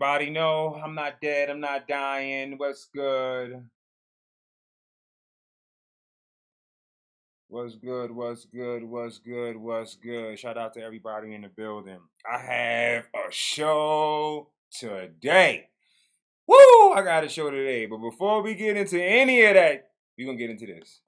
Body, no, I'm not dead. I'm not dying. What's good? What's good? What's good? What's good? What's good? Shout out to everybody in the building. I have a show today. Woo! I got a show today. But before we get into any of that, we're going to get into this.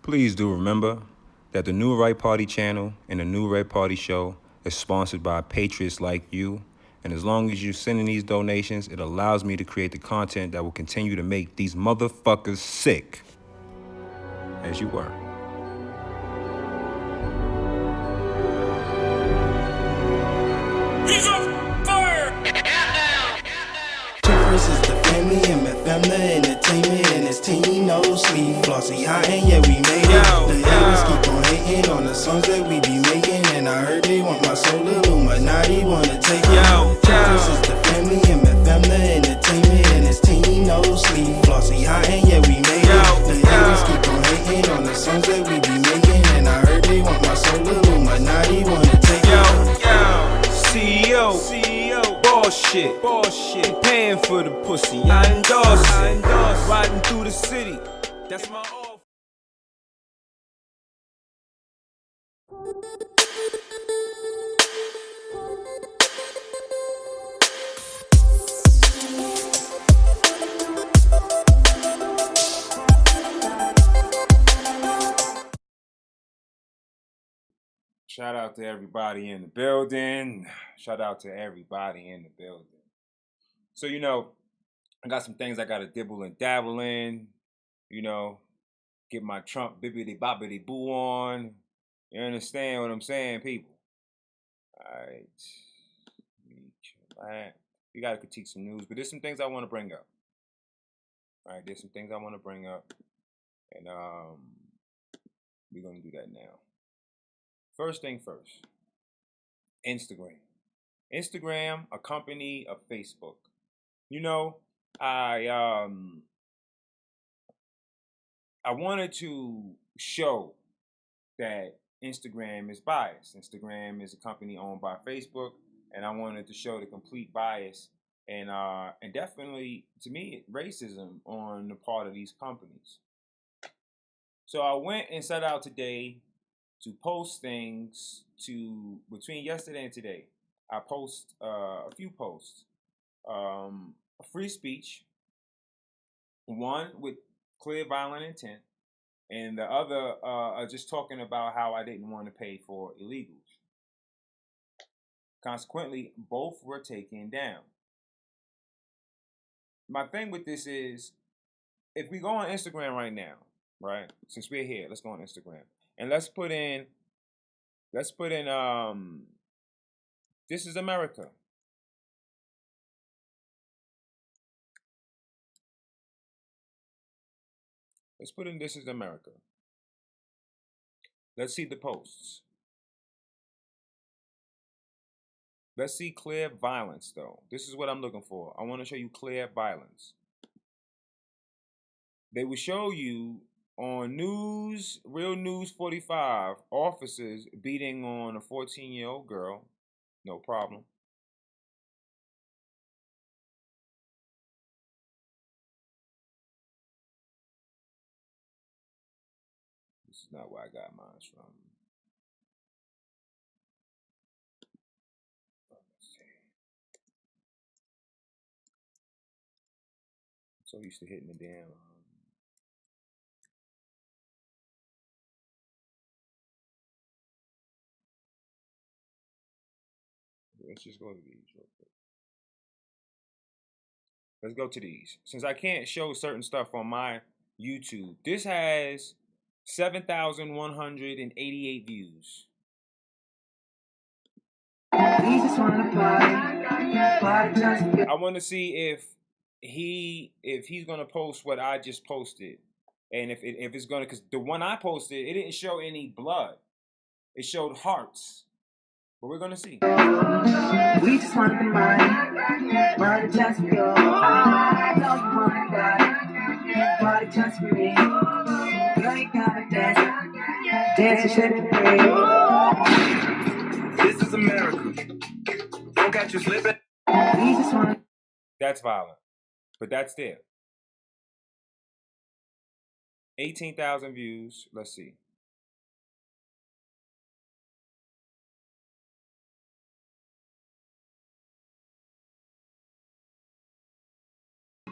Please do remember that the New Right Party channel and the New Red Party show is sponsored by patriots like you. And as long as you're sending these donations, it allows me to create the content that will continue to make these motherfuckers sick. As you were. Versus the family and my family entertainment and his team no sleep. Flossy high and yeah we made it. The haters keep on hating on the songs that we be making, and I heard they want my soul. Illuminati wanna take it. Versus the family and my family entertainment and his team no sleep. Flossy high and yeah we made it. The haters keep on hating on the songs that we be making, and I heard they want my soul. Illuminati wanna take it. CEO, bullshit, paying for the pussy, I endorse it, riding through the city, that's my off. Shout out to everybody in the building. Shout out to everybody in the building. So, I got some things I got to dibble and dabble in, get my Trump bibbity bobbity boo on. You understand what I'm saying, people? All right. We got to critique some news, but there's some things I want to bring up. All right, there's some things I want to bring up, and we're going to do that now. First thing first, Instagram. Instagram, a company of Facebook. I wanted to show that Instagram is biased. Instagram is a company owned by Facebook, and I wanted to show the complete bias and definitely, to me, racism on the part of these companies. So I went and set out today to post things between yesterday and today. I post a few posts. Free speech, one with clear violent intent, and the other just talking about how I didn't want to pay for illegals. Consequently, both were taken down. My thing with this is, if we go on Instagram right now, right? Since we're here, let's go on Instagram and let's put in This is America. Let's put in This is America. Let's see the posts. Let's see clear violence, though. This is what I'm looking for. I want to show you clear violence. They will show you on News, Real News 45, officers beating on a 14-year-old girl. No problem. This is not where I got mine from. So used to hitting the damn. Let's just go to these real quick. Let's go to these. Since I can't show certain stuff on my YouTube, this has 7,188 views. I want to see if he's gonna post what I just posted, and if it's gonna, because the one I posted, it didn't show any blood, it showed hearts, but we're gonna see. We just want the money just for you. I know you want it just for me. You ain't gotta dance and shake it free. This is America. Don't catch you slipping. We just want. That's violent, but that's there. 18,000 views. Let's see.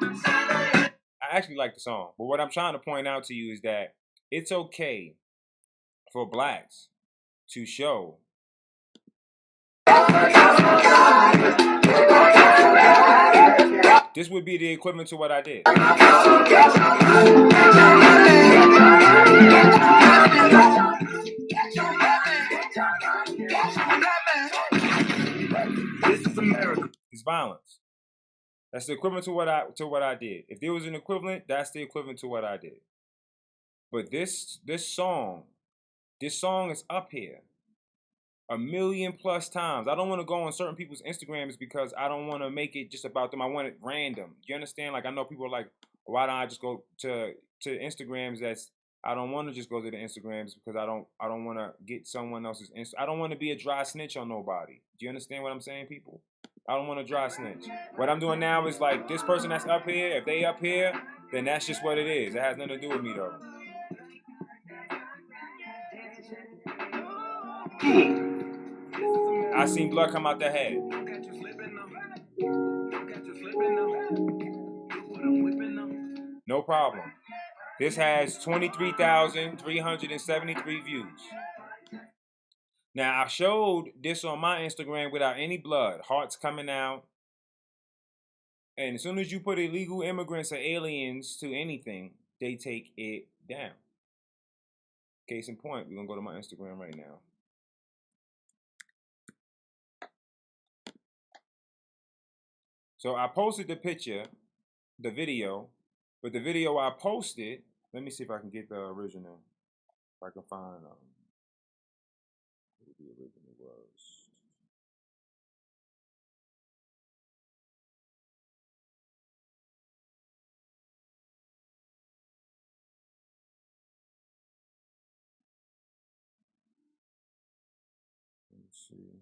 I actually like the song, but what I'm trying to point out to you is that it's okay for blacks to show this would be the equivalent to what I did. This is America. It's violence. That's the equivalent to what I did. If there was an equivalent, that's the equivalent to what I did. But this song is up here 1,000,000+ times. I don't want to go on certain people's Instagrams because I don't want to make it just about them. I want it random. You understand? Like, I know people are like, why don't I just go to Instagrams that's, I don't want to just go to the Instagrams because I don't want to get someone else's I don't want to be a dry snitch on nobody. Do you understand what I'm saying, people? I don't want to dry snitch. What I'm doing now is like, this person that's up here, if they up here, then that's just what it is. It has nothing to do with me though. I seen blood come out the head. No problem. This has 23,373 views. Now, I showed this on my Instagram without any blood. Hearts coming out. And as soon as you put illegal immigrants or aliens to anything, they take it down. Case in point, we're going to go to my Instagram right now. So I posted the picture, the video, but the video I posted, let me see if I can get the original. If I can find what the original was. Let's see.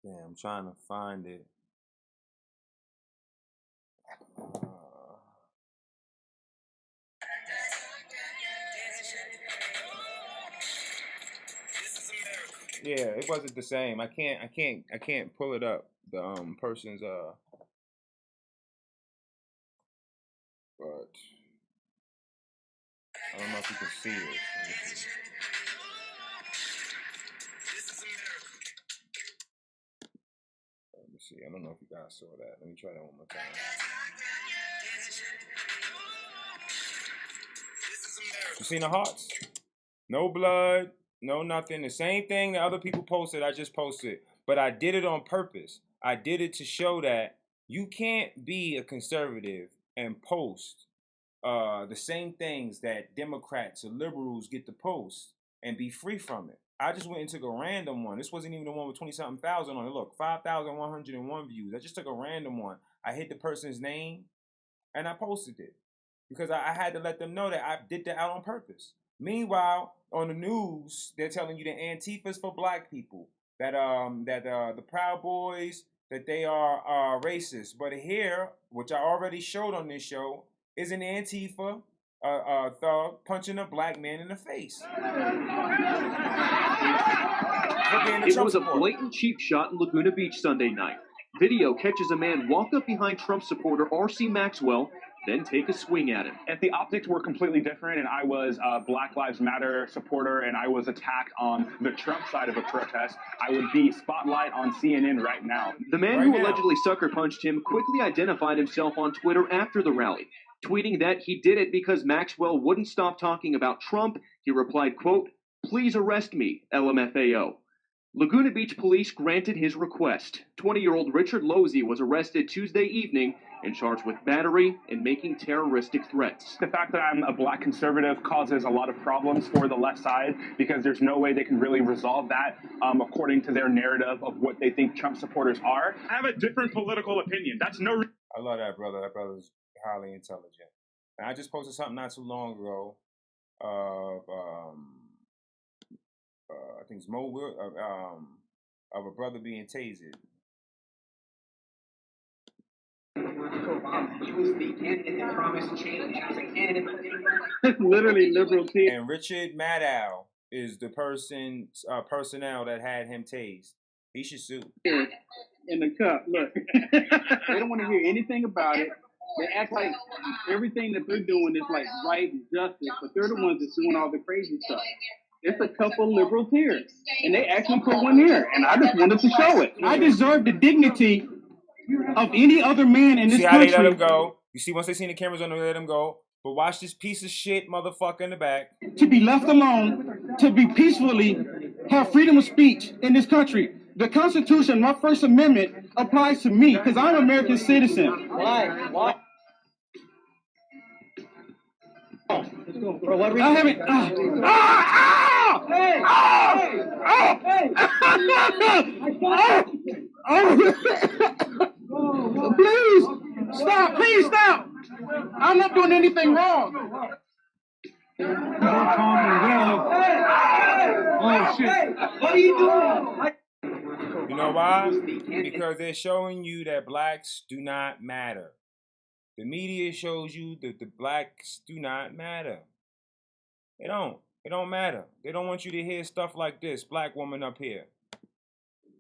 Damn, I'm trying to find it. Yeah, it wasn't the same. I can't pull it up. The person's but I don't know if you can see it. Let me see. I don't know if you guys saw that. Let me try that one more time. You seen the hearts? No blood, no nothing. The same thing that other people posted, I just posted. But I did it on purpose. I did it to show that you can't be a conservative and post the same things that Democrats or liberals get to post and be free from it. I just went and took a random one. This wasn't even the one with 20-something thousand on it. Look, 5,101 views. I just took a random one. I hit the person's name and I posted it because I had to let them know that I did that out on purpose. Meanwhile, on the news, they're telling you that Antifa's for black people, that the Proud Boys, that they are racist. But here, which I already showed on this show, is an Antifa thug punching a black man in the face. It was a blatant cheap shot in Laguna Beach Sunday night. Video catches a man walk up behind Trump supporter R.C. Maxwell, then take a swing at him. If the optics were completely different and I was a Black Lives Matter supporter and I was attacked on the Trump side of a protest, I would be spotlight on CNN right now. The man who allegedly sucker punched him quickly identified himself on Twitter after the rally, tweeting that he did it because Maxwell wouldn't stop talking about Trump. He replied, quote, "Please arrest me, LMFAO." Laguna Beach police granted his request. 20-year-old Richard Losey was arrested Tuesday evening and charged with battery and making terroristic threats. The fact that I'm a black conservative causes a lot of problems for the left side because there's no way they can really resolve that according to their narrative of what they think Trump supporters are. I have a different political opinion. That's no... I love that brother. That brother's highly intelligent. And I just posted something not too long ago of I think it's of a brother being tasered. He was the candidate that promised change. He was a candidate That's literally liberal tea. And Richard Maddow is the personnel that had him tased. He should sue. In the cup, look. They don't want to hear anything about it. They act like everything that they're doing is like right and justice, but they're the ones that's doing all the crazy stuff. It's a couple liberal tears, and they actually put one here, and I just wanted to show it. I deserve the dignity of any other man in this country. See how they let him go? You see, once they seen the cameras on, they let him go. But watch this piece of shit motherfucker in the back. To be left alone, to be peacefully, have freedom of speech in this country. The Constitution, my First Amendment, applies to me because I'm an American citizen. Why? For what reason? I haven't. Please stop! Please stop! I'm not doing anything wrong. Oh shit! What are you doing? You know why? Because they're showing you that blacks do not matter. The media shows you that the blacks do not matter. They don't. It don't matter. They don't want you to hear stuff like this. Black woman up here.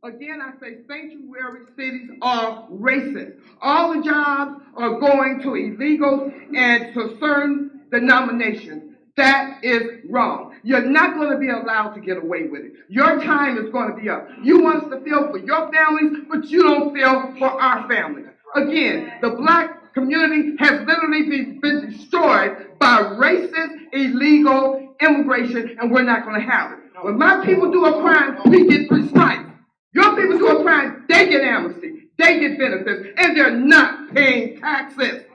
Again, I say sanctuary cities are racist. All the jobs are going to illegals and to certain denominations. That is wrong. You're not going to be allowed to get away with it. Your time is going to be up. You want us to feel for your families, but you don't feel for our families. Again, the black community has literally been destroyed by racist, illegal immigration, and we're not going to have it. When my people do a crime, we get prescribed. Your people do a crime, they get amnesty, they get benefits, and they're not paying taxes.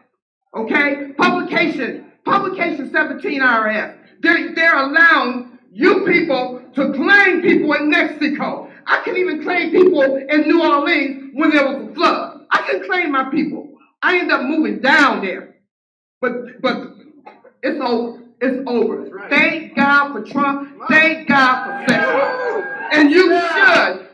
Okay? Publication 17 IRS. They're allowing you people to claim people in Mexico. I can even claim people in New Orleans when there was a flood. I can claim my people. I end up moving down there. But it's over. It's over. Right. Thank God for Trump. Thank God for sexual. And you should.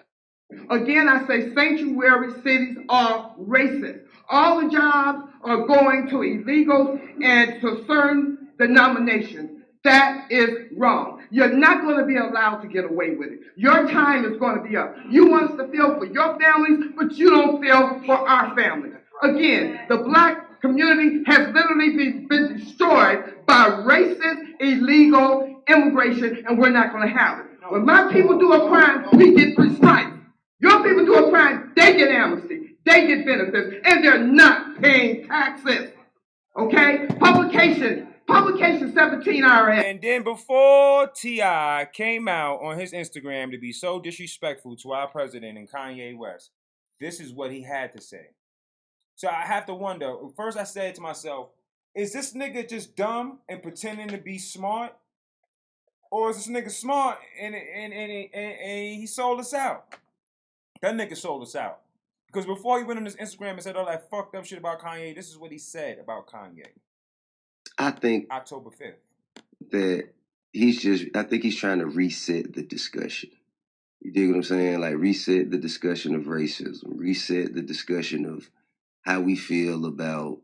Again, I say sanctuary cities are racist. All the jobs are going to illegals and to certain denominations. That is wrong. You're not going to be allowed to get away with it. Your time is going to be up. You want us to feel for your families, but you don't feel for our families. Again, the black community has literally been destroyed by racist, illegal immigration, and we're not going to have it. When my people do a crime, we get prescribed. Your people do a crime, they get amnesty, they get benefits, and they're not paying taxes. Okay? Publication 17 IRS. And then before T.I. came out on his Instagram to be so disrespectful to our president and Kanye West, this is what he had to say. So I have to wonder, first I said to myself, is this nigga just dumb and pretending to be smart? Or is this nigga smart and he sold us out? That nigga sold us out. Because before he went on his Instagram and said all that fucked up shit about Kanye, this is what he said about Kanye. I think October 5th. that I think he's trying to reset the discussion. You dig what I'm saying? Like reset the discussion of racism, reset the discussion of how we feel about,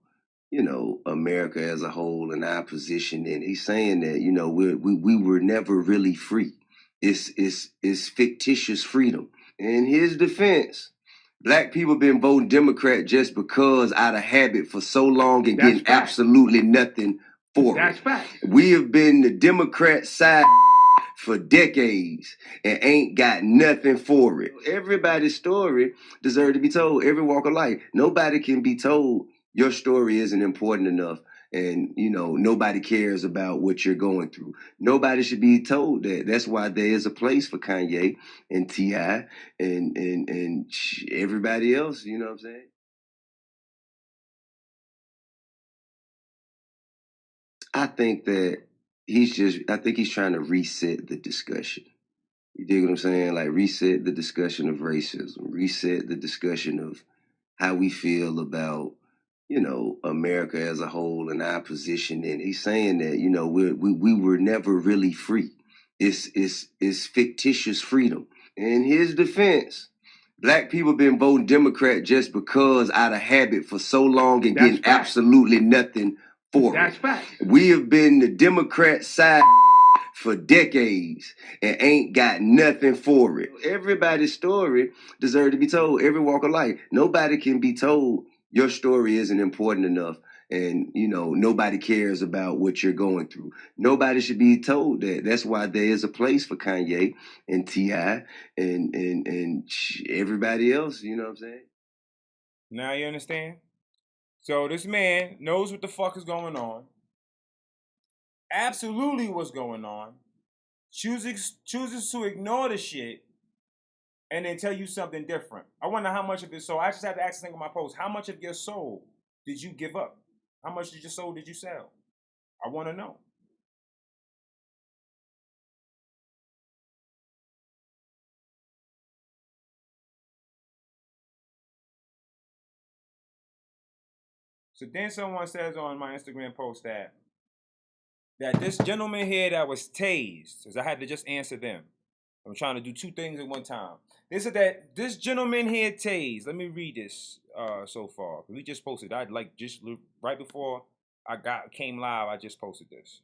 America as a whole and our position. And he's saying that, we were never really free. It's fictitious freedom. In his defense, Black people been voting Democrat just because out of habit for so long and That's getting fact. absolutely nothing for That's it. fact. We have been the Democrat side for decades and ain't got nothing for it. Everybody's story deserves to be told, every walk of life. Nobody can be told your story isn't important enough and, you know, nobody cares about what you're going through. Nobody should be told that. That's why there is a place for Kanye and T.I. and everybody else, you know what I'm saying? I think he's trying to reset the discussion. You dig what I'm saying? Like reset the discussion of racism, reset the discussion of how we feel about, you know, America as a whole and our position. And he's saying that, you know, we were never really free. It's fictitious freedom. In his defense, Black people been voting Democrat just because out of habit for so long and That's getting fact. absolutely nothing for That's it. fact. We have been the Democrat side for decades and ain't got nothing for it. Everybody's story deserves to be told, every walk of life. Nobody can be told your story isn't important enough and, you know, nobody cares about what you're going through. Nobody should be told that. That's why there is a place for Kanye and T.I. and everybody else, you know what I'm saying? Now you understand? So this man knows what the fuck is going on. Absolutely what's going on. Chooses to ignore the shit and then tell you something different. I wonder how much of his soul. I just had to ask this thing on my post. How much of your soul did you give up? How much of your soul did you sell? I want to know. So then someone says on my Instagram post that this gentleman here that was tased, because I had to just answer them. I'm trying to do two things at one time. They said that this gentleman here tased. Let me read this so far. We just posted. I like just right before I came live. I just posted this.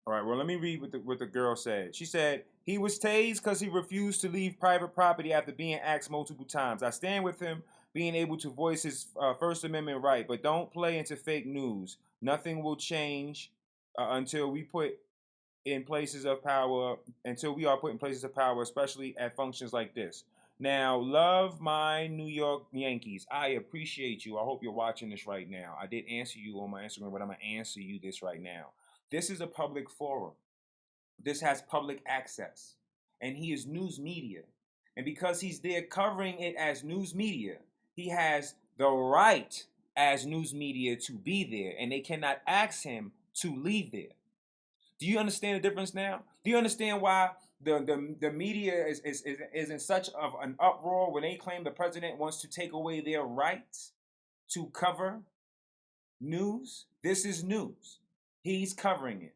All right, well, let me read what the girl said. She said, he was tased because he refused to leave private property after being asked multiple times. I stand with him being able to voice his First Amendment right, but don't play into fake news. Nothing will change until we put in places of power, until we are put in places of power, especially at functions like this. Now, love my New York Yankees. I appreciate you. I hope you're watching this right now. I did answer you on my Instagram, but I'm going to answer you this right now. This is a public forum. This has public access. And he is news media. And because he's there covering it as news media, he has the right as news media to be there. And they cannot ask him to leave there. Do you understand the difference now? Do you understand why the media is in such of an uproar when they claim the president wants to take away their rights to cover news? This is news. He's covering it.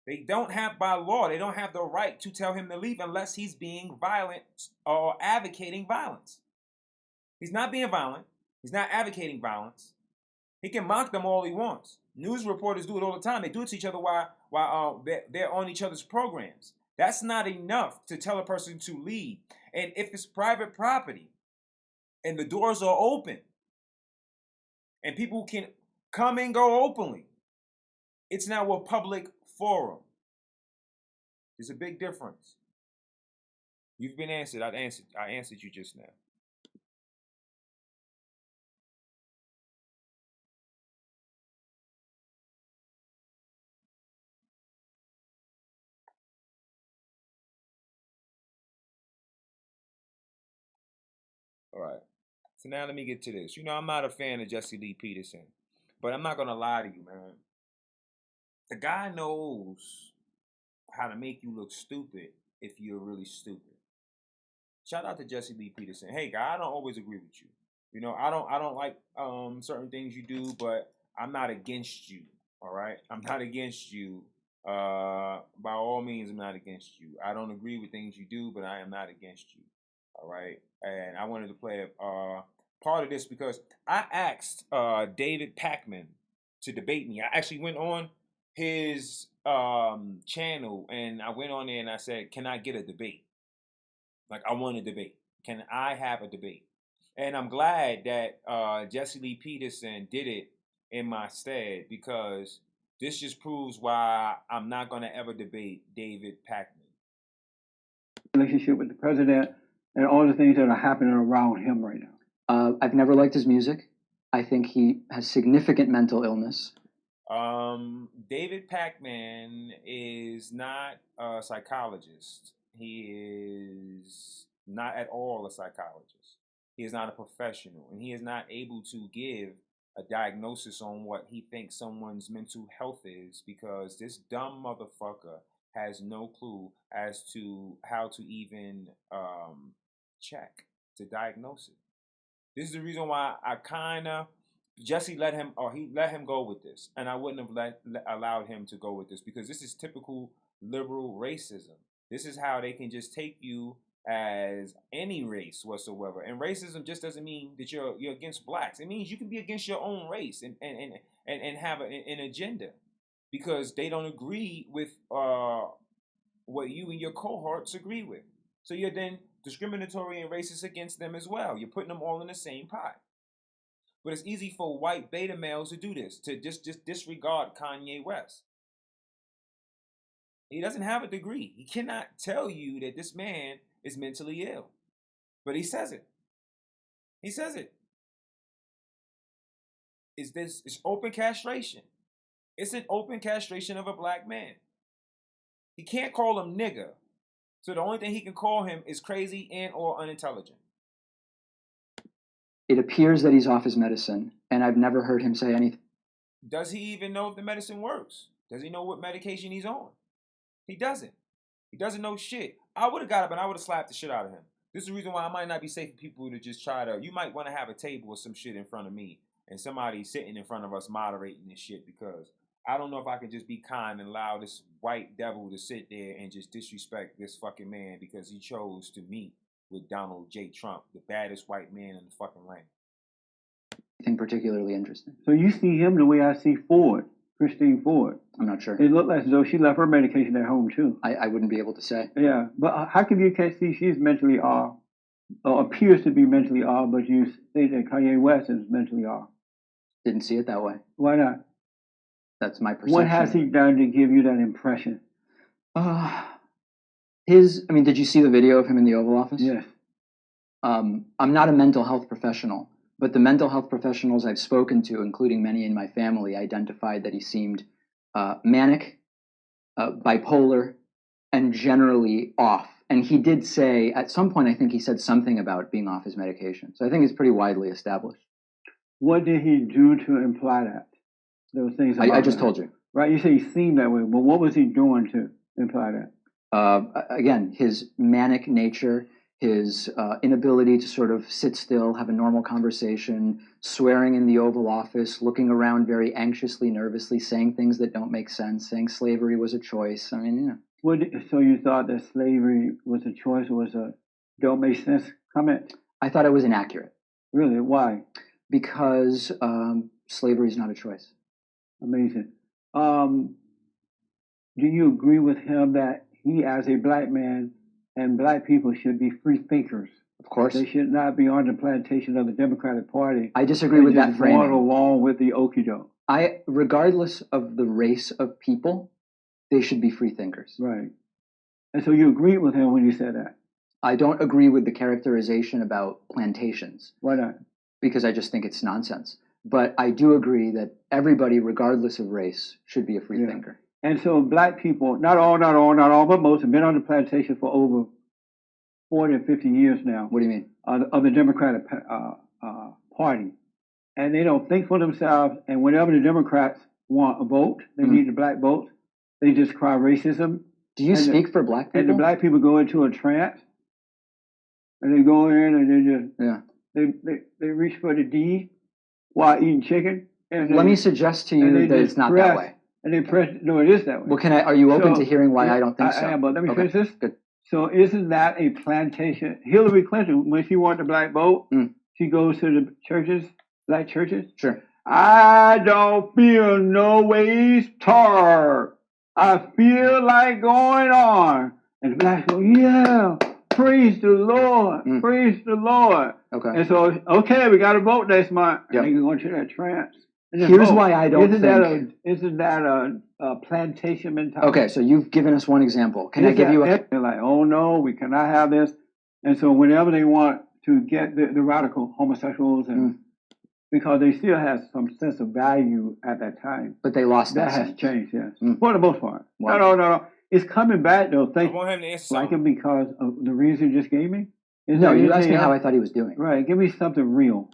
They don't have, by law, they don't have the right to tell him to leave unless he's being violent or advocating violence. He's not being violent. He's not advocating violence. He can mock them all he wants. News reporters do it all the time. They do it to each other while they're on each other's programs. That's not enough to tell a person to leave. And if it's private property and the doors are open and people can come and go openly, it's now a public forum. There's a big difference. You've been answered. I answered you just now. All right. So now let me get to this. You know, I'm not a fan of Jesse Lee Peterson, but I'm not going to lie to you, man. The guy knows how to make you look stupid if you're really stupid. Shout out to Jesse Lee Peterson. Hey, guy, I don't always agree with you. You know, I don't like certain things you do, but I'm not against you. All right, I'm not against you. By all means, I'm not against you. I don't agree with things you do, but I am not against you. All right, and I wanted to play a part of this because I asked David Pakman to debate me. I actually went on his channel and I went on there and I said, "Can I get a debate? Like, I want a debate. Can I have a debate?" And I'm glad that Jesse Lee Peterson did it in my stead, because this just proves why I'm not going to ever debate David Pakman. Relationship with the president and all the things that are happening around him right now. I've never liked his music. I think he has significant mental illness. David Pakman is not a psychologist. He is not at all a psychologist. He is not a professional, and he is not able to give a diagnosis on what he thinks someone's mental health is, because this dumb motherfucker has no clue as to how to even check to diagnose it. This is the reason why Jesse let him go with this, and I wouldn't have allowed him to go with this, because this is typical liberal racism. This is how they can just take you as any race whatsoever. And racism just doesn't mean that you're against blacks. It means you can be against your own race and have an agenda, because they don't agree with what you and your cohorts agree with. So you're then discriminatory and racist against them as well. You're putting them all in the same pot. But it's easy for white beta males to do this, to just disregard Kanye West. He doesn't have a degree. He cannot tell you that this man is mentally ill. But he says it. He says it. It's open castration. It's an open castration of a black man. He can't call him nigger. So the only thing he can call him is crazy and or unintelligent. It appears that he's off his medicine, and I've never heard him say anything. Does he even know if the medicine works? Does he know what medication he's on? He doesn't. He doesn't know shit. I would have got up and I would have slapped the shit out of him. This is the reason why I might not be safe for people to just try to... You might want to have a table or some shit in front of me and somebody sitting in front of us moderating this shit, because I don't know if I can just be kind and allow this white devil to sit there and just disrespect this fucking man because he chose to meet with Donald J. Trump, the baddest white man in the fucking land. Anything particularly interesting? So you see him the way I see Ford, Christine Ford. I'm not sure. It looked as though she left her medication at home too. I wouldn't be able to say. Yeah, but how come you can't see she's mentally off, or appears to be mentally off, but you say that Kanye West is mentally off? Didn't see it that way. Why not? That's my perception. What has he done to give you that impression? Did you see the video of him in the Oval Office? Yes. I'm not a mental health professional, but the mental health professionals I've spoken to, including many in my family, identified that he seemed manic, bipolar, and generally off. And he did say, at some point, I think he said something about being off his medication. So I think it's pretty widely established. What did he do to imply that? Those things. I just told you. Right, you say he seemed that way, but what was he doing to imply that? Again, his manic nature, his inability to sort of sit still, have a normal conversation, swearing in the Oval Office, looking around very anxiously, nervously, saying things that don't make sense, saying slavery was a choice. I mean, you know. So you thought that slavery was a choice, or was a don't make sense comment? I thought it was inaccurate. Really? Why? Because slavery is not a choice. Amazing. Do you agree with him that he, as a black man, and black people should be free thinkers? Of course. They should not be on the plantation of the Democratic Party. I disagree with that framing. Going along with the okie doke. Regardless of the race of people, they should be free thinkers. Right. And so you agreed with him when you said that? I don't agree with the characterization about plantations. Why not? Because I just think it's nonsense. But I do agree that everybody, regardless of race, should be a free thinker. And so black people, not all, but most, have been on the plantation for over 40 or 50 years now. What do you mean? Of the Democratic Party. And they don't think for themselves, and whenever the Democrats want a vote, they need the black vote, they just cry racism. Do you speak for black people? And the black people go into a trance, and they go in and they just, they reach for the D while eating chicken. And let me suggest to you that it's not that way. And they press, no, it is that way. Well, are you open to hearing why I don't think so? I am, but let me finish this. Good. So isn't that a plantation? Hillary Clinton, when she wanted the black vote, she goes to the churches, black churches. Sure. I don't feel no ways tired. I feel like going on. And the blacks go, yeah, praise the Lord, praise the Lord. Okay. And so, okay, we got to vote next month. Yep. And they go into that trance. Here's why I don't think... Isn't that a plantation mentality? Okay, so you've given us one example. Can I give you a... They're like, oh no, we cannot have this. And so whenever they want to get the radical homosexuals, and because they still have some sense of value at that time. But they lost that has sense. changed, yes. For the most part. Wow. No. It's coming back, though. I want him to answer like something. him because of the reason you just gave me? No, you asked me how I thought he was doing. Right, give me something real.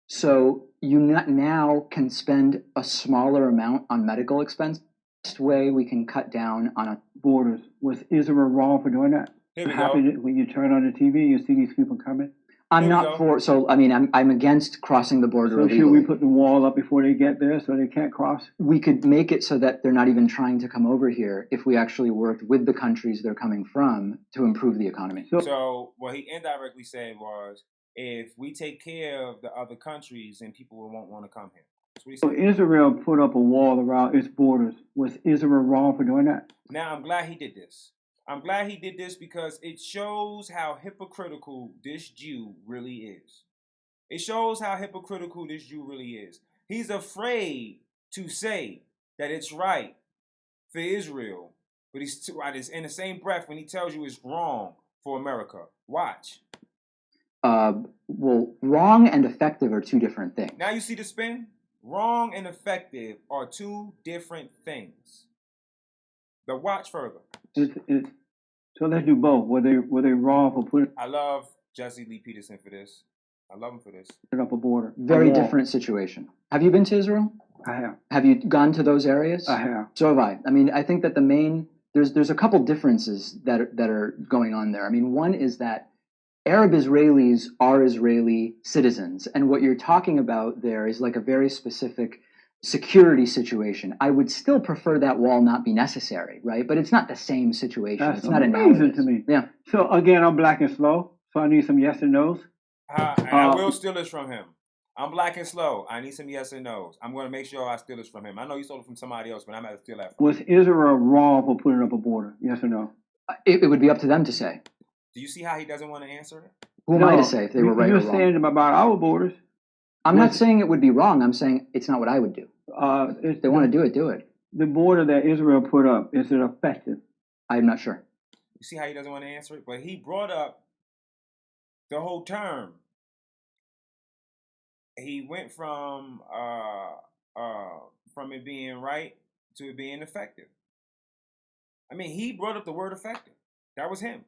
So you now can spend a smaller amount on medical expense. Best way we can cut down on borders. Was Israel wrong for doing that? Here we go. When you turn on the TV, you see these people coming? I'm not for, so I mean, I'm against crossing the border illegally. Should we put the wall up before they get there so they can't cross? We could make it so that they're not even trying to come over here if we actually worked with the countries they're coming from to improve the economy. So what he indirectly said was, if we take care of the other countries, then people won't want to come here. That's what he said. So Israel put up a wall around its borders. Was Israel wrong for doing that? Now, I'm glad he did this. I'm glad he did this because it shows how hypocritical this Jew really is. It shows how hypocritical this Jew really is. He's afraid to say that it's right for Israel, but he's in the same breath when he tells you it's wrong for America. Watch. Well, wrong and effective are two different things. Now you see the spin? Wrong and effective are two different things. But watch further. So let's do both. Were they wrong for putting? I love Jesse Lee Peterson for this. I love him for this. Put up a border. Very different situation. Have you been to Israel? I have. Have you gone to those areas? I have. So have I. I mean, I think that the main there's a couple differences that are going on there. I mean, one is that Arab Israelis are Israeli citizens, and what you're talking about there is like a very specific security situation. I would still prefer that wall not be necessary, right? But it's not the same situation. That's it's not amazing to me. Yeah. So again, I'm black and slow, so I need some yes and no's. I will steal this from him. I'm black and slow. I need some yes and no's. I'm going to make sure I steal this from him. I know you stole it from somebody else, but I'm going to steal that from him. Was Israel wrong for putting up a border? Yes or no? It would be up to them to say. Do you see how he doesn't want to answer it? Who am I to say if they were right or wrong? You're saying about our borders. I'm not saying it would be wrong. I'm saying it's not what I would do. If they want to do it, do it. The border that Israel put up, is it effective? I'm not sure. You see how he doesn't want to answer it? But he brought up the whole term. He went from it being right to it being effective. I mean, he brought up the word effective. That was him.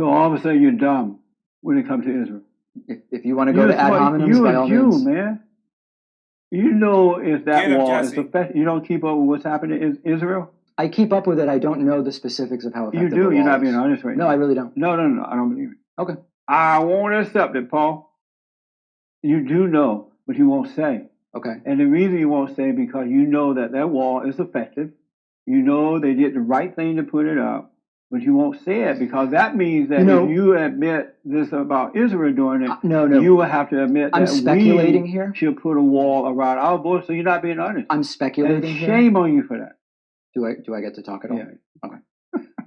So all of a sudden you're dumb when it comes to Israel. If you want to go to ad hominems, by all means. You're a Jew, man. You know if that Get him, wall Jesse. is effective. You don't keep up with what's happening in Israel? I keep up with it. I don't know the specifics of how effective You do. the You're wall not being is. honest right now. No, I really don't. No. I don't believe it. Okay. I won't accept it, Paul. You do know, but you won't say. Okay. And the reason you won't say because you know that wall is effective. You know they did the right thing to put it up, but you won't say it because that means that if you admit this about Israel doing it, you will have to admit I'm that speculating we here. should put a wall around our border. So you're not being honest. I'm speculating and here. Shame on you for that. Do I get to talk at all? Yeah. Okay.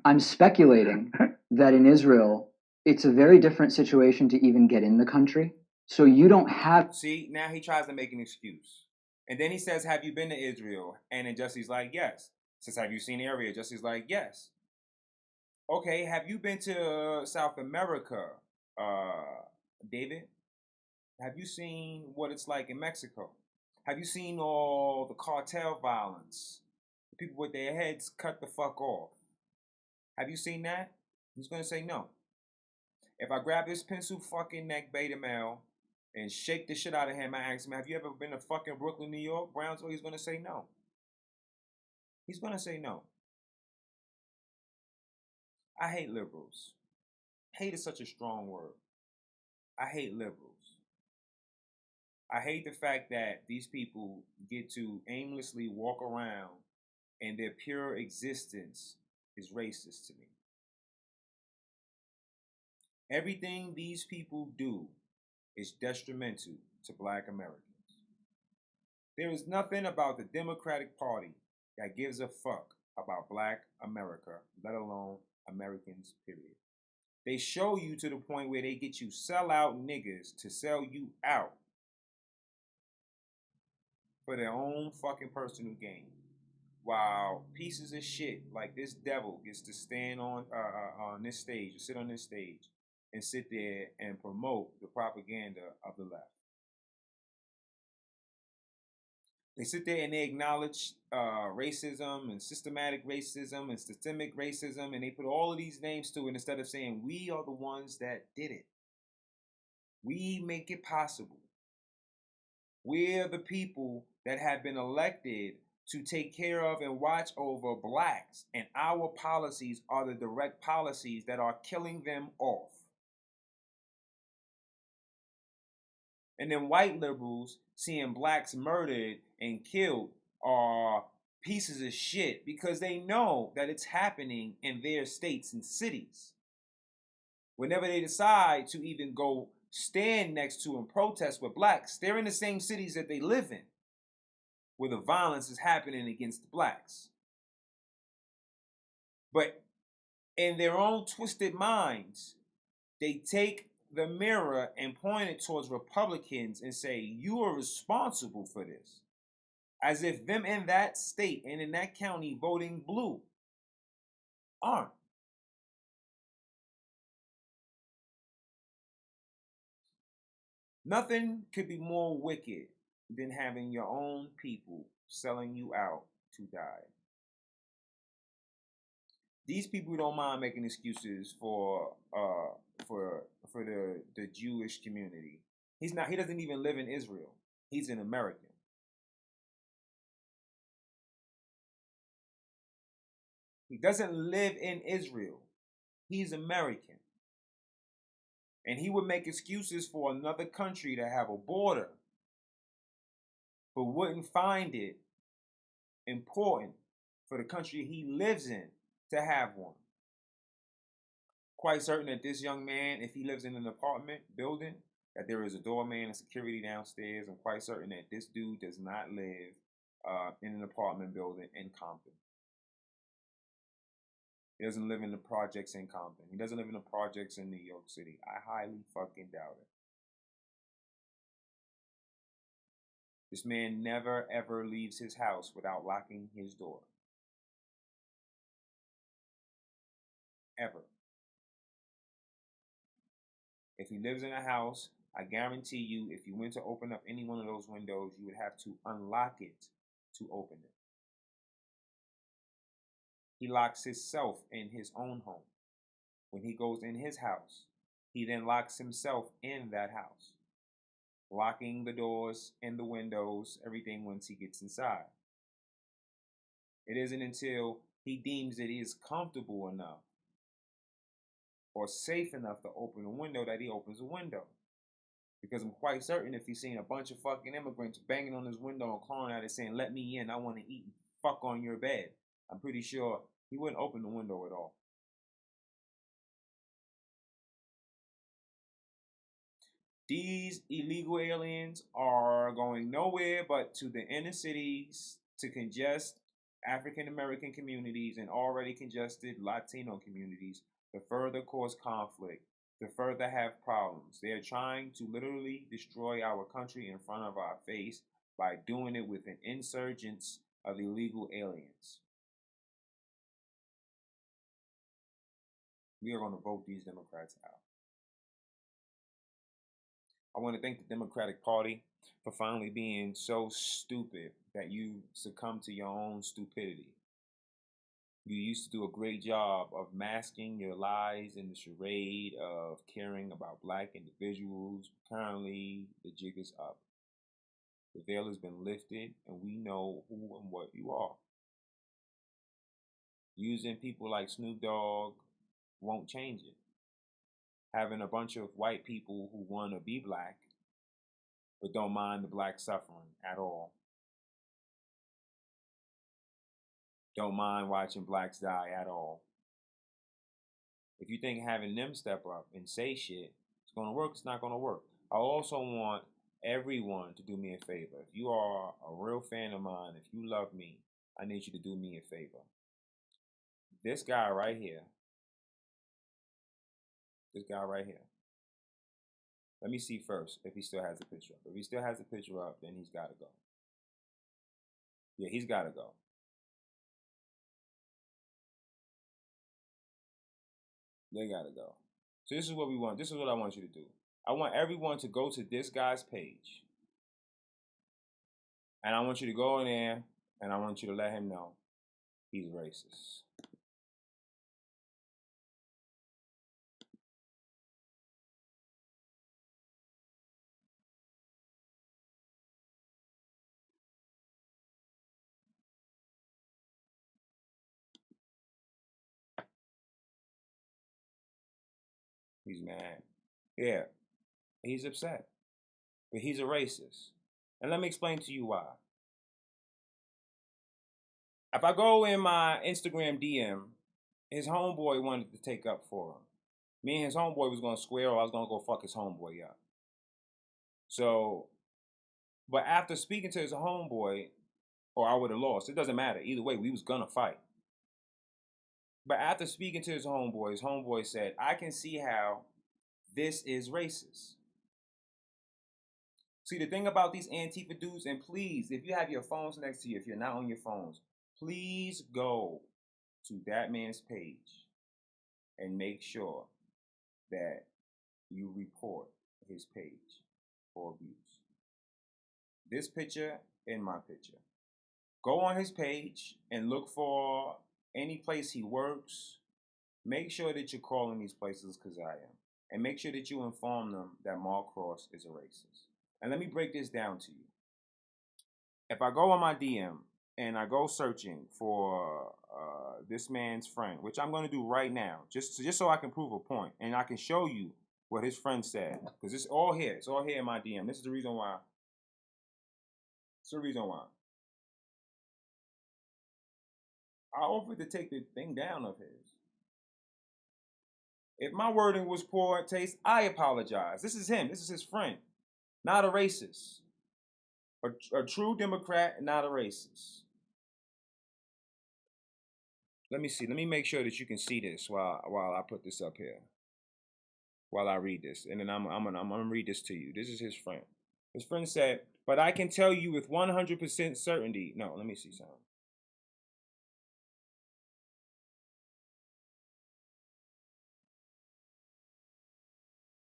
I'm speculating that in Israel, it's a very different situation to even get in the country. So you don't have... See, now he tries to make an excuse. And then he says, have you been to Israel? And then Jesse's like, yes. Says, have you seen the area? Jesse's like, yes. Okay, have you been to South America, David? Have you seen what it's like in Mexico? Have you seen all the cartel violence? The people with their heads cut the fuck off. Have you seen that? He's going to say no. If I grab his pencil fucking neck beta male and shake the shit out of him, I ask him, have you ever been to fucking Brooklyn, New York, Brownsville? He's going to say no. He's going to say no. I hate liberals. Hate is such a strong word. I hate liberals. I hate the fact that these people get to aimlessly walk around and their pure existence is racist to me. Everything these people do is detrimental to black Americans. There is nothing about the Democratic Party that gives a fuck about black America, let alone Americans, period. They show you to the point where they get you sellout niggas to sell you out for their own fucking personal gain. While pieces of shit like this devil gets to stand on this stage, or sit on this stage, and sit there and promote the propaganda of the left. They sit there and they acknowledge racism and systematic racism and systemic racism, and they put all of these names to it instead of saying, we are the ones that did it. We make it possible. We're the people that have been elected to take care of and watch over blacks, and our policies are the direct policies that are killing them off. And then white liberals seeing blacks murdered and killed are pieces of shit because they know that it's happening in their states and cities. Whenever they decide to even go stand next to and protest with blacks, they're in the same cities that they live in, where the violence is happening against the blacks. But in their own twisted minds, they take the mirror and point it towards Republicans and say, you are responsible for this. As if them in that state and in that county voting blue aren't. Nothing could be more wicked than having your own people selling you out to die. These people don't mind making excuses for the Jewish community. He doesn't even live in Israel. He's an American. He doesn't live in Israel. He's American. And he would make excuses for another country to have a border, but wouldn't find it important for the country he lives in to have one. Quite certain that this young man, if he lives in an apartment building, that there is a doorman and security downstairs. I'm quite certain that this dude does not live in an apartment building in Compton. He doesn't live in the projects in Compton. He doesn't live in the projects in New York City. I highly fucking doubt it. This man never ever leaves his house without locking his door. Ever. If he lives in a house, I guarantee you, if you went to open up any one of those windows, you would have to unlock it to open it. He locks himself in his own home. When he goes in his house, he then locks himself in that house, locking the doors and the windows, everything once he gets inside. It isn't until he deems that he is comfortable enough or safe enough to open a window that he opens a window. Because I'm quite certain if he's seen a bunch of fucking immigrants banging on his window and calling at it saying, let me in, I want to eat and fuck on your bed, I'm pretty sure he wouldn't open the window at all. These illegal aliens are going nowhere but to the inner cities to congest African American communities and already congested Latino communities to further cause conflict, to further have problems. They are trying to literally destroy our country in front of our face by doing it with an insurgence of illegal aliens. We are going to vote these Democrats out. I want to thank the Democratic Party for finally being so stupid that you succumb to your own stupidity. You used to do a great job of masking your lies in the charade of caring about black individuals. Currently, the jig is up. The veil has been lifted, and we know who and what you are. Using people like Snoop Dogg won't change it. Having a bunch of white people who want to be black but don't mind the black suffering at all. Don't mind watching blacks die at all. If you think having them step up and say shit, it's going to work, it's not going to work. I also want everyone to do me a favor. If you are a real fan of mine, if you love me, I need you to do me a favor. This guy right here. This guy right here. Let me see first if he still has the picture up. If he still has the picture up, then he's got to go. Yeah, he's got to go. They got to go. So this is what we want. This is what I want you to do. I want everyone to go to this guy's page. And I want you to go in there and I want you to let him know he's racist. He's mad. Yeah, he's upset. But he's a racist. And let me explain to you why. If I go in my Instagram DM, his homeboy wanted to take up for him. Me and his homeboy was going to square, or I was going to go fuck his homeboy up. So, but after speaking to his homeboy, or I would have lost. It doesn't matter. Either way, we was going to fight. But after speaking to his homeboy said, I can see how this is racist. See, the thing about these Antifa dudes, and please, if you have your phones next to you, if you're not on your phones, please go to that man's page and make sure that you report his page for abuse. This picture and my picture. Go on his page and look for any place he works. Make sure that you're calling these places, because I am. And make sure that you inform them that Mark Cross is a racist. And let me break this down to you. If I go on my DM and I go searching for this man's friend, which I'm going to do right now, just so I can prove a point, and I can show you what his friend said, because it's all here. It's all here in my DM. This is the reason why. It's the reason why. I offered to take the thing down of his. If my wording was poor in taste, I apologize. This is him. This is his friend. Not a racist. A true Democrat, not a racist. Let me see. Let me make sure that you can see this while I put this up here. While I read this. And then I'm gonna read this to you. This is his friend. His friend said, but I can tell you with 100% certainty. No, let me see something.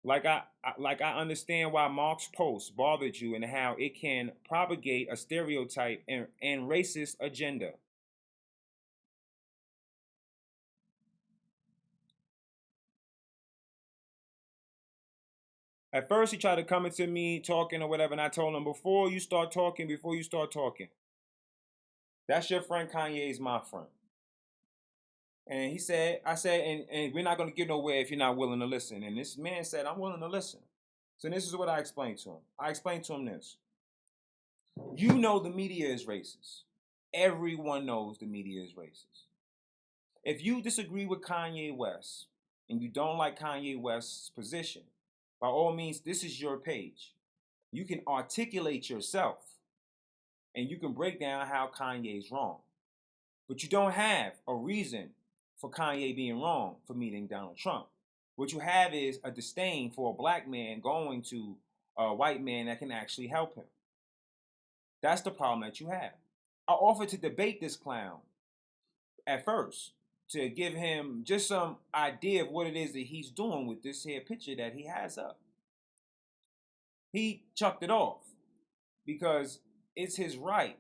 Like I understand why Mark's post bothered you and how it can propagate a stereotype and racist agenda. At first, he tried to come into me talking or whatever, and I told him, before you start talking. That's your friend. Kanye is my friend. And I said, and we're not going to get nowhere if you're not willing to listen. And this man said, I'm willing to listen. So this is what I explained to him. I explained to him this. You know the media is racist. Everyone knows the media is racist. If you disagree with Kanye West and you don't like Kanye West's position, by all means, this is your page. You can articulate yourself and you can break down how Kanye is wrong. But you don't have a reason for Kanye being wrong for meeting Donald Trump. What you have is a disdain for a black man going to a white man that can actually help him. That's the problem that you have. I offered to debate this clown at first to give him just some idea of what it is that he's doing with this here picture that he has up. He chucked it off because it's his right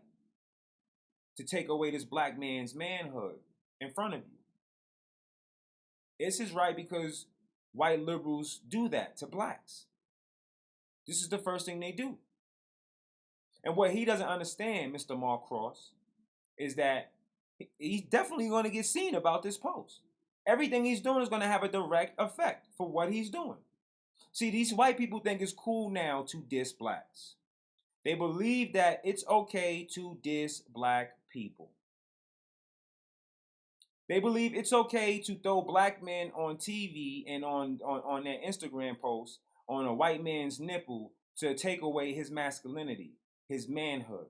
to take away this black man's manhood in front of you. It's his right because white liberals do that to blacks. This is the first thing they do. And what he doesn't understand, Mr. Mark Cross, is that he's definitely going to get seen about this post. Everything he's doing is going to have a direct effect for what he's doing. See, these white people think it's cool now to diss blacks. They believe that it's okay to diss black people. They believe it's okay to throw black men on TV and on their Instagram posts on a white man's nipple to take away his masculinity, his manhood.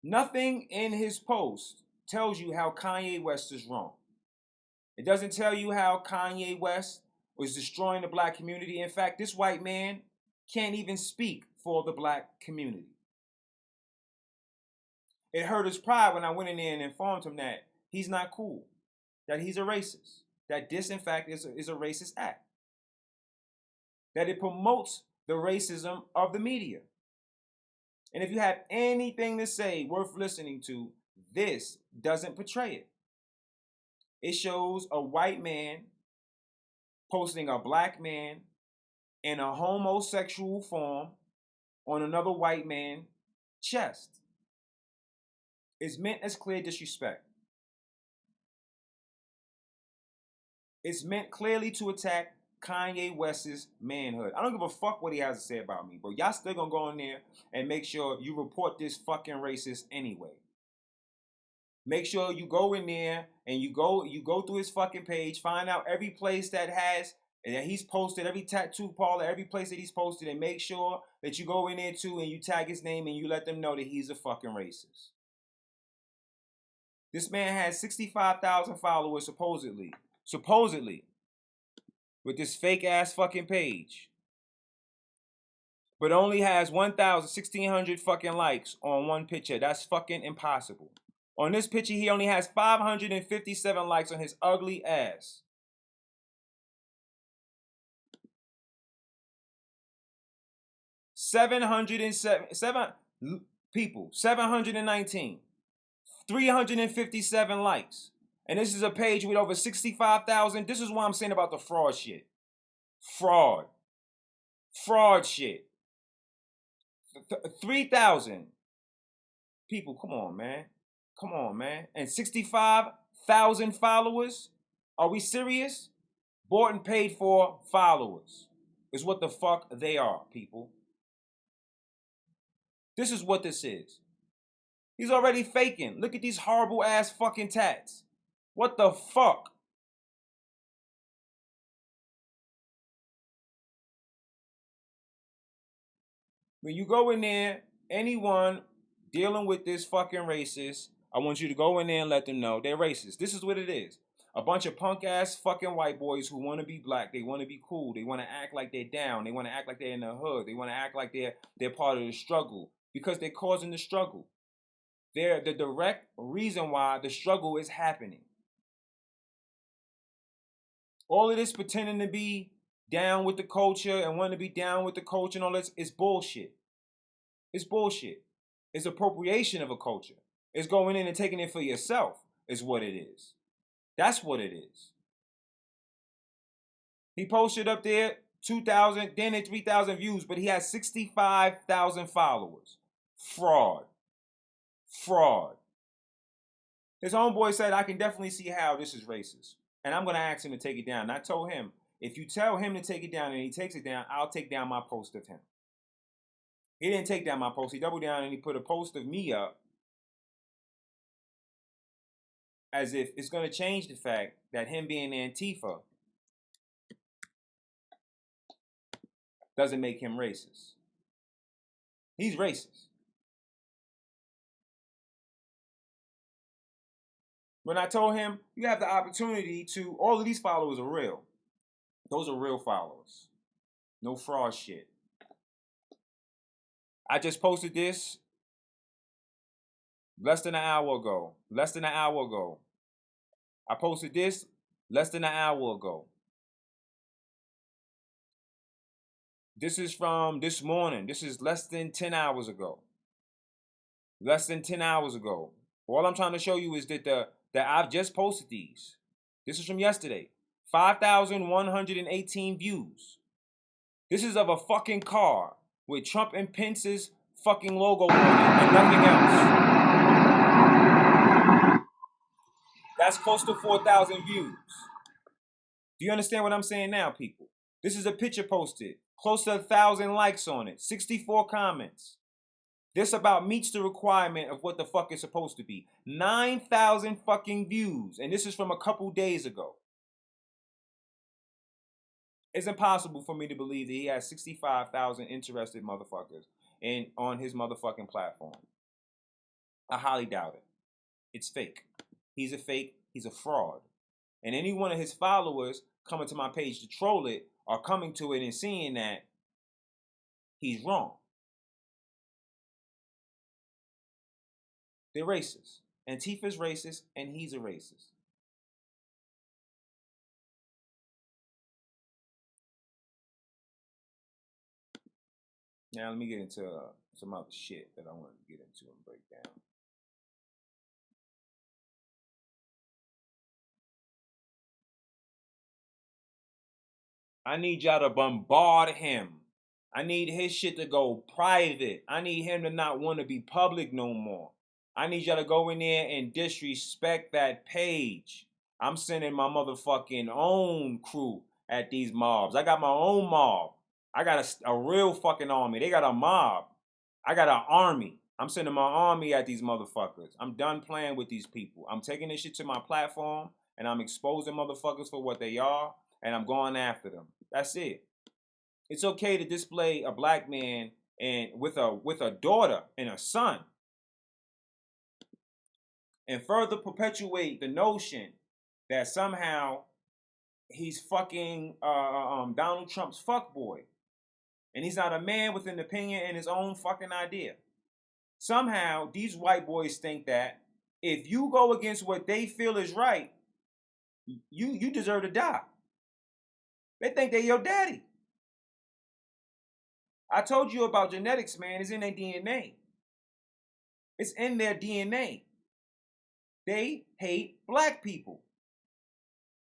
Nothing in his post tells you how Kanye West is wrong. It doesn't tell you how Kanye West was destroying the black community. In fact, this white man can't even speak for the black community. It hurt his pride when I went in there and informed him that he's not cool, that he's a racist, that this, in fact, is a racist act, that it promotes the racism of the media. And if you have anything to say worth listening to, this doesn't portray it. It shows a white man posting a black man in a homosexual form on another white man's chest. It's meant as clear disrespect. It's meant clearly to attack Kanye West's manhood. I don't give a fuck what he has to say about me, but y'all still gonna go in there and make sure you report this fucking racist anyway. Make sure you go in there and you go through his fucking page, find out every place that he's posted, every tattoo parlor, every place that he's posted, and make sure that you go in there too and you tag his name and you let them know that he's a fucking racist. This man has 65,000 followers supposedly, with this fake ass fucking page, but only has 1,600 fucking likes on one picture. That's fucking impossible. On this picture, he only has 557 likes on his ugly ass. People, 719, 357 likes. And this is a page with over 65,000. This is what I'm saying about the fraud shit. Fraud shit. 3,000 people, come on, man. And 65,000 followers? Are we serious? Bought and paid for followers is what the fuck they are, people. This is what this is. He's already faking. Look at these horrible ass fucking tats. What the fuck? When you go in there, anyone dealing with this fucking racist, I want you to go in there and let them know they're racist. This is what it is. A bunch of punk ass fucking white boys who want to be black. They want to be cool. They want to act like they're down. They want to act like they're in the hood. They want to act like they're part of the struggle because they're causing the struggle. They're the direct reason why the struggle is happening. All of this pretending to be down with the culture and wanting to be down with the culture and all this is bullshit. It's bullshit. It's appropriation of a culture. It's going in and taking it for yourself is what it is. That's what it is. He posted up there 2,000, then at 3,000 views, but he has 65,000 followers. Fraud. His homeboy said, I can definitely see how this is racist. And I'm going to ask him to take it down. And I told him, if you tell him to take it down and he takes it down, I'll take down my post of him. He didn't take down my post. He doubled down and he put a post of me up as if it's going to change the fact that him being Antifa doesn't make him racist. He's racist. When I told him, you have the opportunity to, all of these followers are real. Those are real followers. No fraud shit. I just posted this less than an hour ago. I posted this less than an hour ago. This is from this morning. This is less than 10 hours ago. All I'm trying to show you is that I've just posted these. This is from yesterday. 5,118 views. This is of a fucking car with Trump and Pence's fucking logo on it and nothing else. That's close to 4,000 views. Do you understand what I'm saying now, people? This is a picture posted. Close to 1,000 likes on it. 64 comments. This about meets the requirement of what the fuck it's supposed to be. 9,000 fucking views. And this is from a couple days ago. It's impossible for me to believe that he has 65,000 interested motherfuckers on his motherfucking platform. I highly doubt it. It's fake. He's a fake. He's a fraud. And any one of his followers coming to my page to troll it are coming to it and seeing that he's wrong. They're racist. Antifa's racist, and he's a racist. Now let me get into some other shit that I wanted to get into and break down. I need y'all to bombard him. I need his shit to go private. I need him to not want to be public no more. I need y'all to go in there and disrespect that page. I'm sending my motherfucking own crew at these mobs. I got my own mob. I got a real fucking army. They got a mob. I got an army. I'm sending my army at these motherfuckers. I'm done playing with these people. I'm taking this shit to my platform and I'm exposing motherfuckers for what they are and I'm going after them. That's it. It's okay to display a black man and with a daughter and a son and further perpetuate the notion that somehow he's fucking Donald Trump's fuckboy. And he's not a man with an opinion and his own fucking idea. Somehow, these white boys think that if you go against what they feel is right, you deserve to die. They think they're your daddy. I told you about genetics, man. It's in their DNA. It's in their DNA. They hate black people.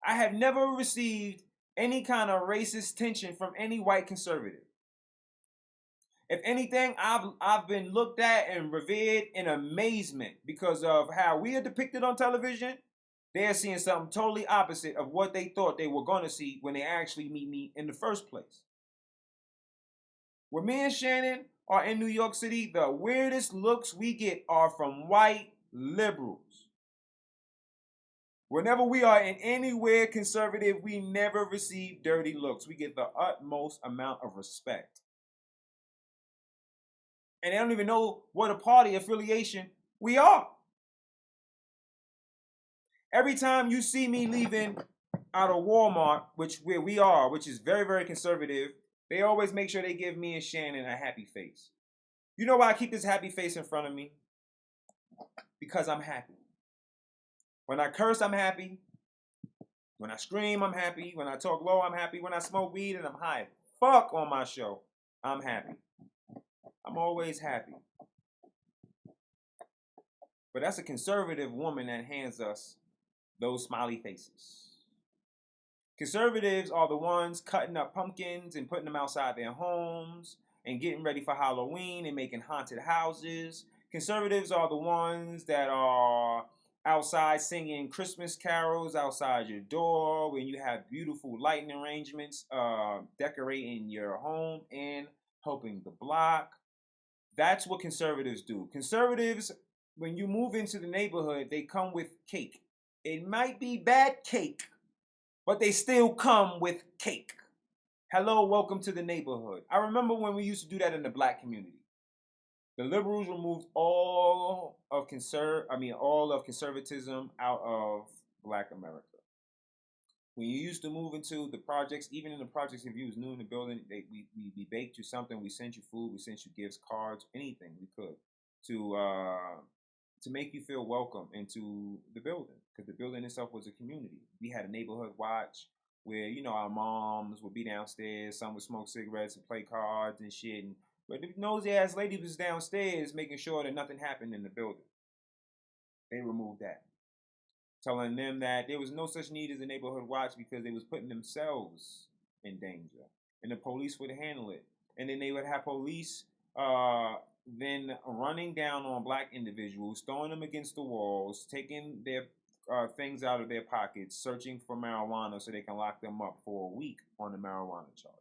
I have never received any kind of racist tension from any white conservative. If anything, I've been looked at and revered in amazement because of how we are depicted on television. They're seeing something totally opposite of what they thought they were going to see when they actually meet me in the first place. When me and Shannon are in New York City, the weirdest looks we get are from white liberals. Whenever we are in anywhere conservative, we never receive dirty looks. We get the utmost amount of respect. And they don't even know what a party affiliation we are. Every time you see me leaving out of Walmart, where we are, which is very, very conservative, they always make sure they give me and Shannon a happy face. You know why I keep this happy face in front of me? Because I'm happy. When I curse, I'm happy. When I scream, I'm happy. When I talk low, I'm happy. When I smoke weed and I'm high, fuck on my show, I'm happy. I'm always happy. But that's a conservative woman that hands us those smiley faces. Conservatives are the ones cutting up pumpkins and putting them outside their homes and getting ready for Halloween and making haunted houses. Conservatives are the ones that are outside singing Christmas carols outside your door when you have beautiful lighting arrangements, decorating your home and helping the block. That's what conservatives do. Conservatives, when you move into the neighborhood, they come with cake. It might be bad cake, but they still come with cake. Hello, welcome to the neighborhood. I remember when we used to do that in the black community. The liberals removed all of conservatism out of black America. When you used to move into the projects, even in the projects, if you was new in the building, we baked you something, we sent you food, we sent you gifts, cards, anything we could to make you feel welcome into the building, because the building itself was a community. We had a neighborhood watch where, you know, our moms would be downstairs, some would smoke cigarettes and play cards and shit, but the nosy ass lady was downstairs making sure that nothing happened in the building. They removed that, telling them that there was no such need as a neighborhood watch because they was putting themselves in danger, and the police would handle it. And then they would have police then running down on black individuals, throwing them against the walls, taking their things out of their pockets, searching for marijuana so they can lock them up for a week on a marijuana charge.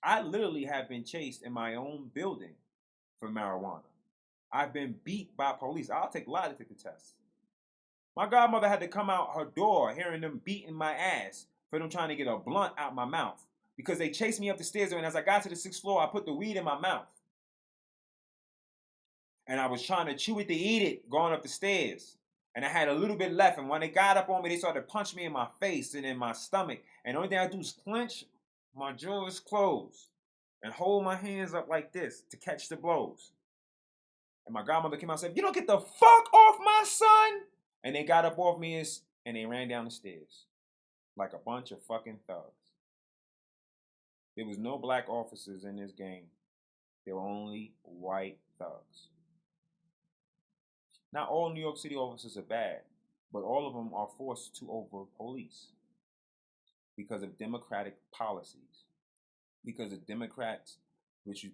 I literally have been chased in my own building for marijuana. I've been beat by police. I'll take a lie to take the test. My godmother had to come out her door hearing them beating my ass for them trying to get a blunt out my mouth. Because they chased me up the stairs, and as I got to the 6th floor, I put the weed in my mouth. And I was trying to chew it to eat it going up the stairs. And I had a little bit left. And when they got up on me, they started to punch me in my face and in my stomach. And the only thing I do is clench my jaws closed and hold my hands up like this to catch the blows. And my godmother came out and said, "You don't get the fuck off my son!" And they got up off me and they ran down the stairs like a bunch of fucking thugs. There was no black officers in this game. There were only white thugs. Not all New York City officers are bad, but all of them are forced to over-police because of Democratic policies, because of Democrats,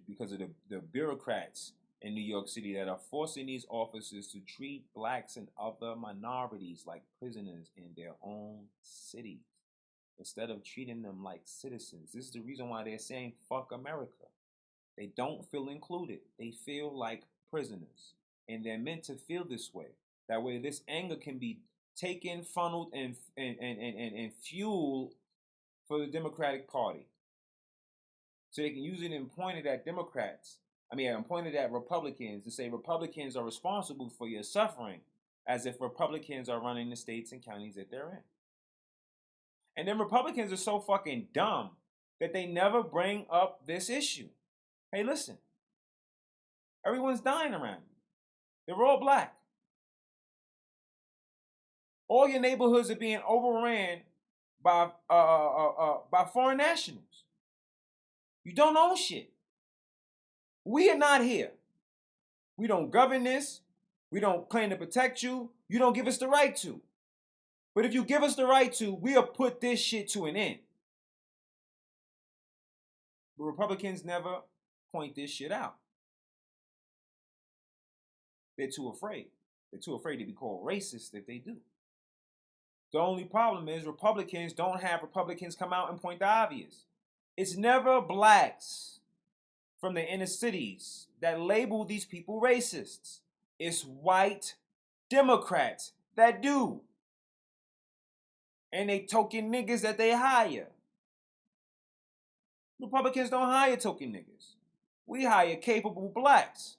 because of the bureaucrats in New York City that are forcing these officers to treat blacks and other minorities like prisoners in their own cities instead of treating them like citizens. This is the reason why they're saying fuck America. They don't feel included. They feel like prisoners. And they're meant to feel this way. That way this anger can be taken, funneled, and fueled for the Democratic Party. So they can use it and point it at Democrats. And point it at Republicans and say Republicans are responsible for your suffering, as if Republicans are running the states and counties that they're in. And then Republicans are so fucking dumb that they never bring up this issue. Hey, listen. Everyone's dying around you. They're all black. All your neighborhoods are being overran by foreign nationals. You don't own shit. We are not here. We don't govern this. We don't claim to protect you. You don't give us the right to. But if you give us the right to, we'll put this shit to an end. But Republicans never point this shit out. They're too afraid. They're too afraid to be called racist if they do. The only problem is Republicans don't have Republicans come out and point the obvious. It's never blacks from the inner cities that label these people racists. It's white Democrats that do. And they token niggas that they hire. Republicans don't hire token niggas. We hire capable blacks.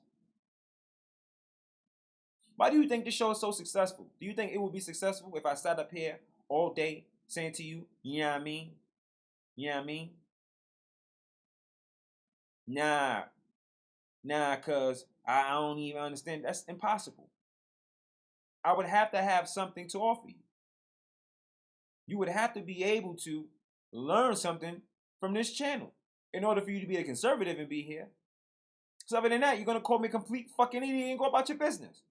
Why do you think this show is so successful? Do you think it would be successful if I sat up here all day saying to you, you know what I mean? You know what I mean? Nah, cuz I don't even understand. That's impossible. I would have to have something to offer you. You would have to be able to learn something from this channel in order for you to be a conservative and be here. So other than that, you're going to call me a complete fucking idiot and go about your business.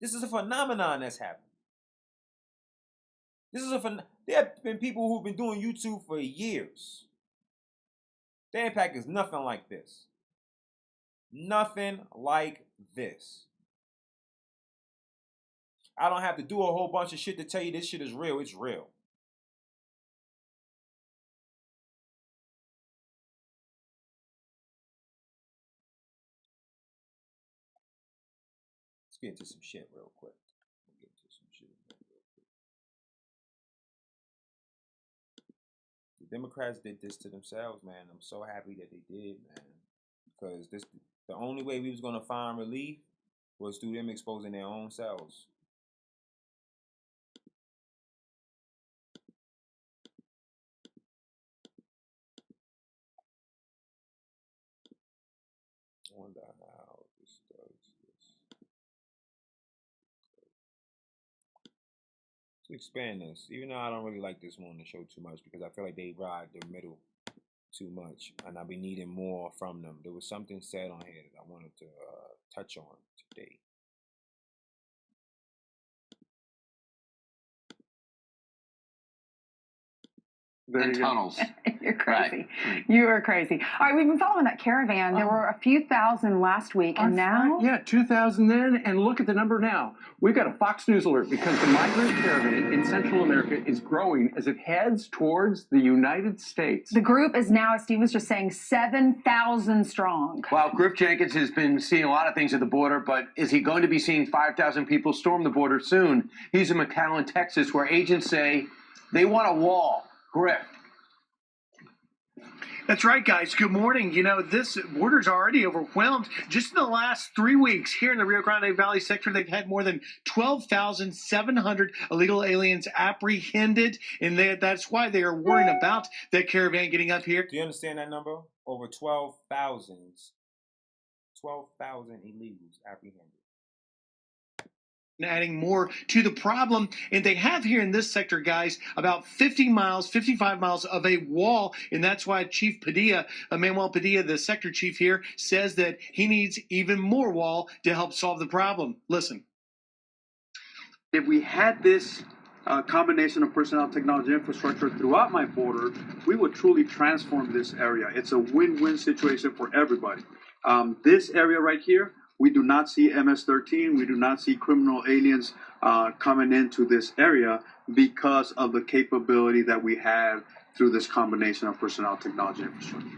This is a phenomenon that's happened. There have been people who've been doing YouTube for years. Their impact is nothing like this. Nothing like this. I don't have to do a whole bunch of shit to tell you this shit is real. It's real. Let's get into some shit real quick. The Democrats did this to themselves, man. I'm so happy that they did, man. Because the only way we was going to find relief was through them exposing their own selves. I wonder how this does this. To expand this, even though I don't really like this one on the show too much because I feel like they ride the middle too much and I'll be needing more from them. There was something said on here that I wanted to touch on today. And tunnels. You're crazy. Right. You are crazy. All right, we've been following that caravan. There were a few thousand last week, and now? Yeah, 2,000 then, and look at the number now. We've got a Fox News alert because the migrant caravan in Central America is growing as it heads towards the United States. The group is now, as Steve was just saying, 7,000 strong. Well, Griff Jenkins has been seeing a lot of things at the border, but is he going to be seeing 5,000 people storm the border soon? He's in McAllen, Texas, where agents say they want a wall. Griff. That's right, guys. Good morning. You know, this border's already overwhelmed. Just in the last 3 weeks here in the Rio Grande Valley sector, they've had more than 12,700 illegal aliens apprehended, and that's why they are worrying about that caravan getting up here. Do you understand that number? Over 12,000. 12,000 illegals apprehended. Adding more to the problem, and they have here in this sector, guys, about 50 miles, 55 miles of a wall, and that's why Chief Padilla, Manuel Padilla, the sector chief here, says that he needs even more wall to help solve the problem. Listen. If we had this combination of personnel, technology, infrastructure throughout my border, we would truly transform this area. It's a win-win situation for everybody. This area right here, we do not see MS-13. We do not see criminal aliens coming into this area because of the capability that we have through this combination of personnel, technology, infrastructure.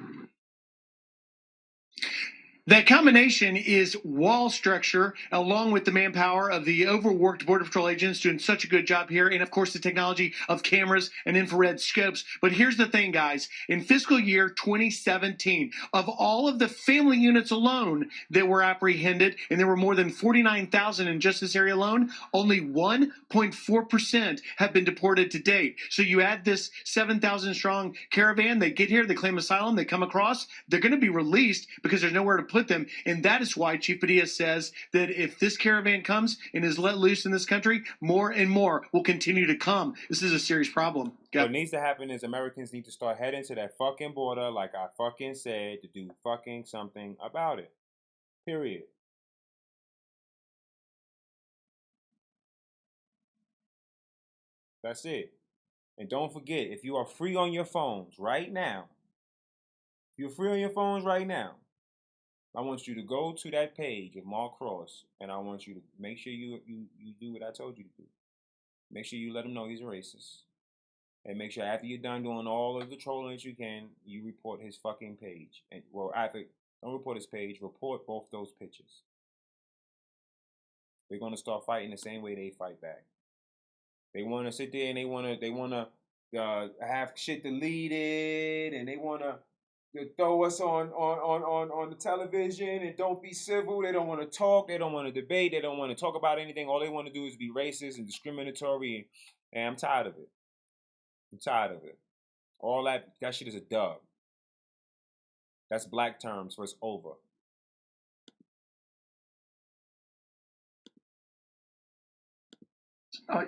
That combination is wall structure, along with the manpower of the overworked Border Patrol agents doing such a good job here, and of course the technology of cameras and infrared scopes. But here's the thing, guys. In fiscal year 2017, of all of the family units alone that were apprehended, and there were more than 49,000 in just this area alone, only 1.4% have been deported to date. So you add this 7,000 strong caravan, they get here, they claim asylum, they come across, they're going to be released because there's nowhere to put them, and that is why Chief Padilla says that if this caravan comes and is let loose in this country, more and more will continue to come. This is a serious problem. What needs to happen is Americans need to start heading to that fucking border, like I fucking said, to do fucking something about it. Period. That's it. And don't forget, if you are free on your phones right now, I want you to go to that page of Mark Cross, and I want you to make sure you do what I told you to do. Make sure you let him know he's a racist. And make sure after you're done doing all of the trolling that you can, you report his fucking page. And well, don't report his page, report both those pictures. They're gonna start fighting the same way they fight back. They wanna sit there and they wanna have shit deleted, and they wanna throw us on the television and don't be civil. They don't want to talk. They don't want to debate. They don't want to talk about anything. All they want to do is be racist and discriminatory. And I'm tired of it. All that shit is a dub. That's black terms, so it's over.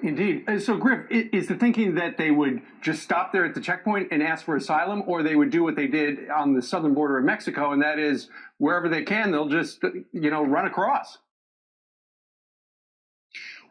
Indeed. So, Griff, is the thinking that they would just stop there at the checkpoint and ask for asylum, or they would do what they did on the southern border of Mexico, and that is wherever they can, they'll just, run across?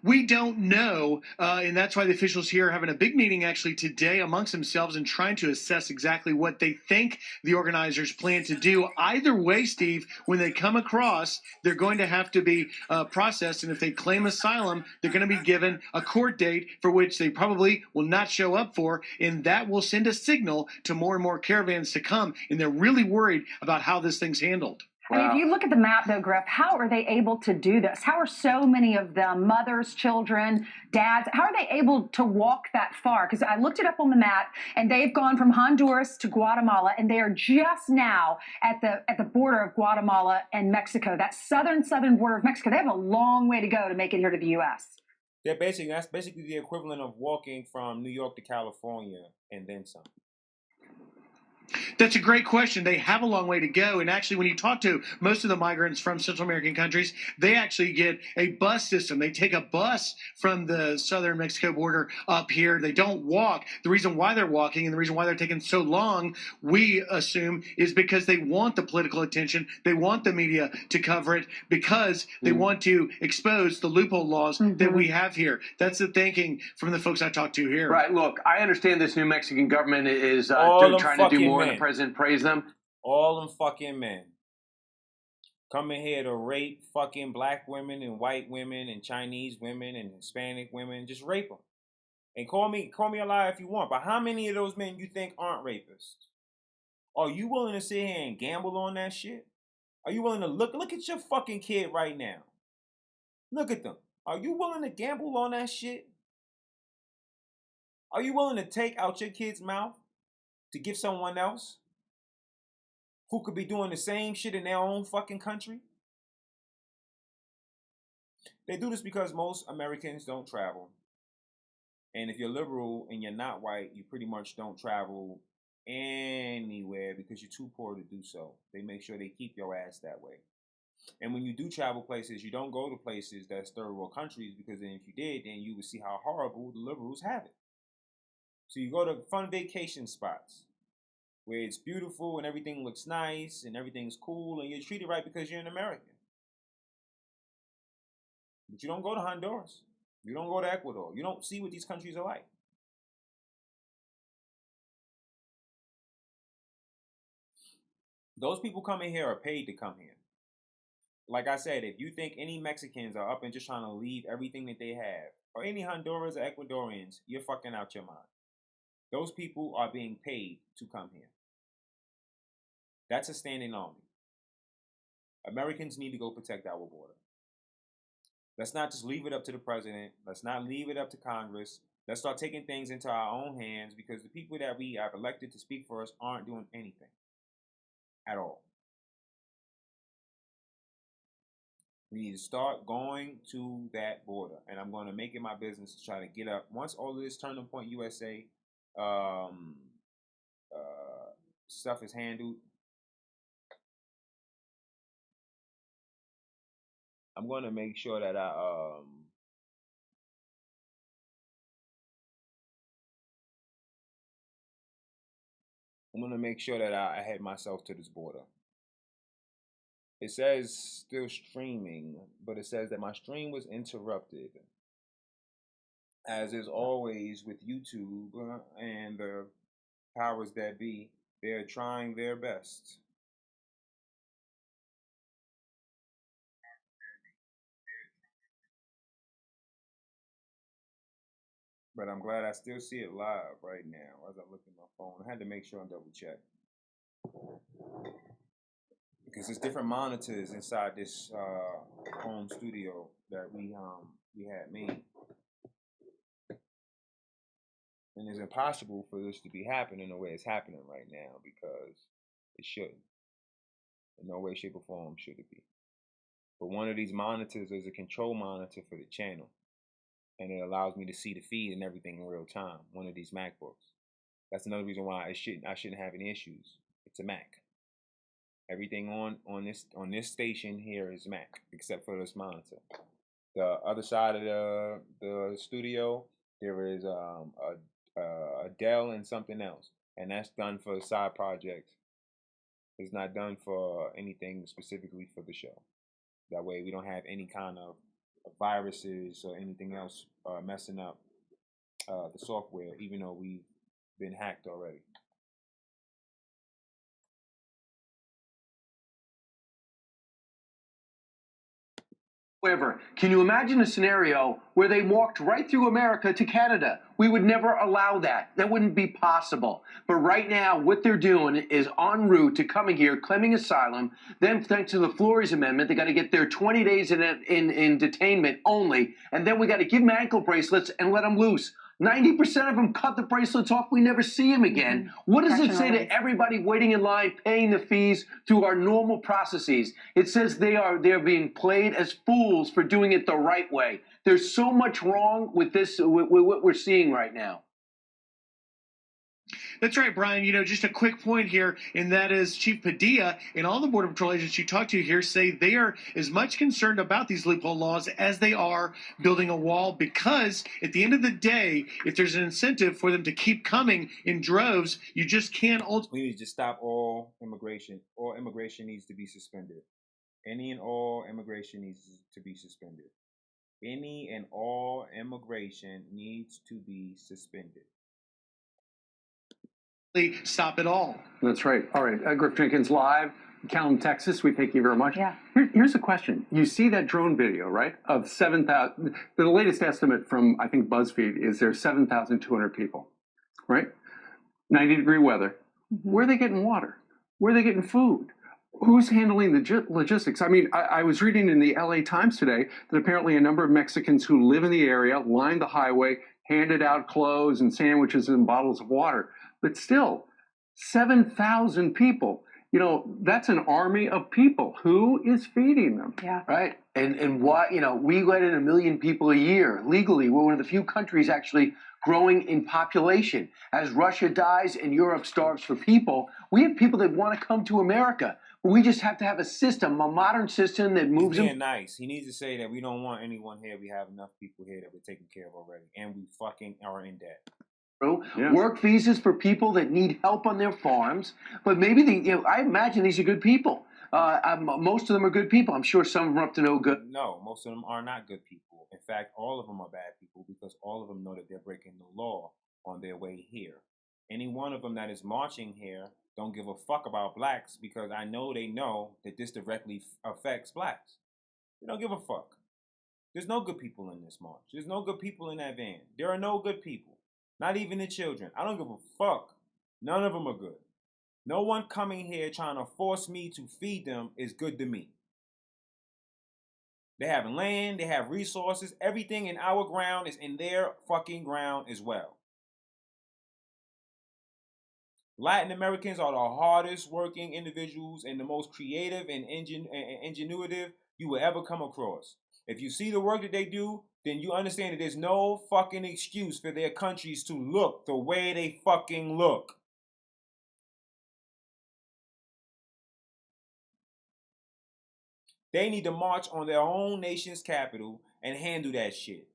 We don't know, and that's why the officials here are having a big meeting actually today amongst themselves and trying to assess exactly what they think the organizers plan to do. Either way, Steve, when they come across, they're going to have to be processed, and if they claim asylum, they're going to be given a court date for which they probably will not show up for, and that will send a signal to more and more caravans to come, and they're really worried about how this thing's handled. Wow. I mean, if you look at the map, though, Griff, how are they able to do this? How are so many of them, mothers, children, dads, how are they able to walk that far? Because I looked it up on the map, and they've gone from Honduras to Guatemala, and they are just now at the border of Guatemala and Mexico, that southern border of Mexico. They have a long way to go to make it here to the U.S. That's basically the equivalent of walking from New York to California and then some. That's a great question. They have a long way to go. And actually, when you talk to most of the migrants from Central American countries, they actually get a bus system. They take a bus from the southern Mexico border up here. They don't walk. The reason why they're walking and the reason why they're taking so long, we assume, is because they want the political attention. They want the media to cover it because they want to expose the loophole laws that we have here. That's the thinking from the folks I talked to here. Right. Look, I understand this new Mexican government is trying to do more. The president praised them. All them fucking men coming here to rape fucking black women and white women and Chinese women and Hispanic women. Just rape them. And call me a liar if you want. But how many of those men you think aren't rapists? Are you willing to sit here and gamble on that shit? Are you willing to look at your fucking kid right now? Look at them. Are you willing to gamble on that shit? Are you willing to take out your kid's mouth to give someone else who could be doing the same shit in their own fucking country? They do this because most Americans don't travel. And if you're liberal and you're not white, you pretty much don't travel anywhere because you're too poor to do so. They make sure they keep your ass that way. And when you do travel places, you don't go to places that's third world countries, because then if you did, then you would see how horrible the liberals have it. So you go to fun vacation spots where it's beautiful and everything looks nice and everything's cool and you're treated right because you're an American. But you don't go to Honduras. You don't go to Ecuador. You don't see what these countries are like. Those people coming here are paid to come here. Like I said, if you think any Mexicans are up and just trying to leave everything that they have, or any Honduras or Ecuadorians, you're fucking out your mind. Those people are being paid to come here. That's a standing army. Americans need to go protect our border. Let's not just leave it up to the president. Let's not leave it up to Congress. Let's start taking things into our own hands, because the people that we have elected to speak for us aren't doing anything at all. We need to start going to that border, and I'm going to make it my business to try to get up. Once all of this Turning Point USA stuff is handled, I'm going to make sure that I head myself to this border. It says still streaming, but it says that my stream was interrupted. As is always with YouTube and the powers that be, they're trying their best. But I'm glad I still see it live right now as I look at my phone. I had to make sure and double check, because there's different monitors inside this home studio that we had made, and it's impossible for this to be happening the way it's happening right now, because it shouldn't. In no way, shape, or form should it be. But one of these monitors is a control monitor for the channel, and it allows me to see the feed and everything in real time. One of these MacBooks. That's another reason why I shouldn't have any issues. It's a Mac. Everything on this station here is Mac, except for this monitor. The other side of the studio, there is a Dell and something else, and that's done for side projects. It's not done for anything specifically for the show. That way, we don't have any kind of viruses or anything else messing up the software, even though we've been hacked already. However, can you imagine a scenario where they walked right through America to Canada? We would never allow that. That wouldn't be possible. But right now, what they're doing is en route to coming here, claiming asylum. Then, thanks to the Flores Amendment, they got to get their 20 days in detainment only. And then we got to give them ankle bracelets and let them loose. 90% of them cut the bracelets off. We never see them again. What does it say to everybody waiting in line, paying the fees through our normal processes? It says they're being played as fools for doing it the right way. There's so much wrong with this, with what we're seeing right now. That's right, Brian. You know, just a quick point here, and that is Chief Padilla and all the Border Patrol agents you talk to here say they are as much concerned about these loophole laws as they are building a wall, because at the end of the day, if there's an incentive for them to keep coming in droves, you just can't ultimately. We need to stop all immigration. All immigration needs to be suspended. Any and all immigration needs to be suspended. Any and all immigration needs to be suspended. Stop it all. That's right. All right. Griff Jenkins live, Calum, Texas. We thank you very much. Yeah. Here's a question. You see that drone video, right? Of 7,000. The latest estimate from, I think, BuzzFeed is there's 7,200 people, right? 90-degree weather. Mm-hmm. Where are they getting water? Where are they getting food? Who's handling the logistics? I mean, I was reading in the LA Times today that apparently a number of Mexicans who live in the area line the highway, handed out clothes and sandwiches and bottles of water. But still, 7,000 people. You know, that's an army of people. Who is feeding them? Yeah. Right. And why, you know, we let in 1 million people a year legally. We're one of the few countries actually growing in population. As Russia dies and Europe starves for people, we have people that want to come to America. But we just have to have a system, a modern system that moves He's being them. nice. He needs to say that we don't want anyone here. We have enough people here that we're taking care of already. And we fucking are in debt. Yeah. Work visas for people that need help on their farms, but maybe I imagine these are good people. Most of them are good people. I'm sure some of them are up to no good. No, most of them are not good people. In fact, all of them are bad people because all of them know that they're breaking the law on their way here. Any one of them that is marching here don't give a fuck about blacks because I know they know that this directly affects blacks. They don't give a fuck. There's no good people in this march. There's no good people in that van. There are no good people. Not even the children. I don't give a fuck. None of them are good. No one coming here trying to force me to feed them is good to me. They have land, they have resources. Everything in our ground is in their fucking ground as well. Latin Americans are the hardest working individuals and the most creative and ingenuitive you will ever come across. If you see the work that they do, then you understand that there's no fucking excuse for their countries to look the way they fucking look. They need to march on their own nation's capital and handle that shit.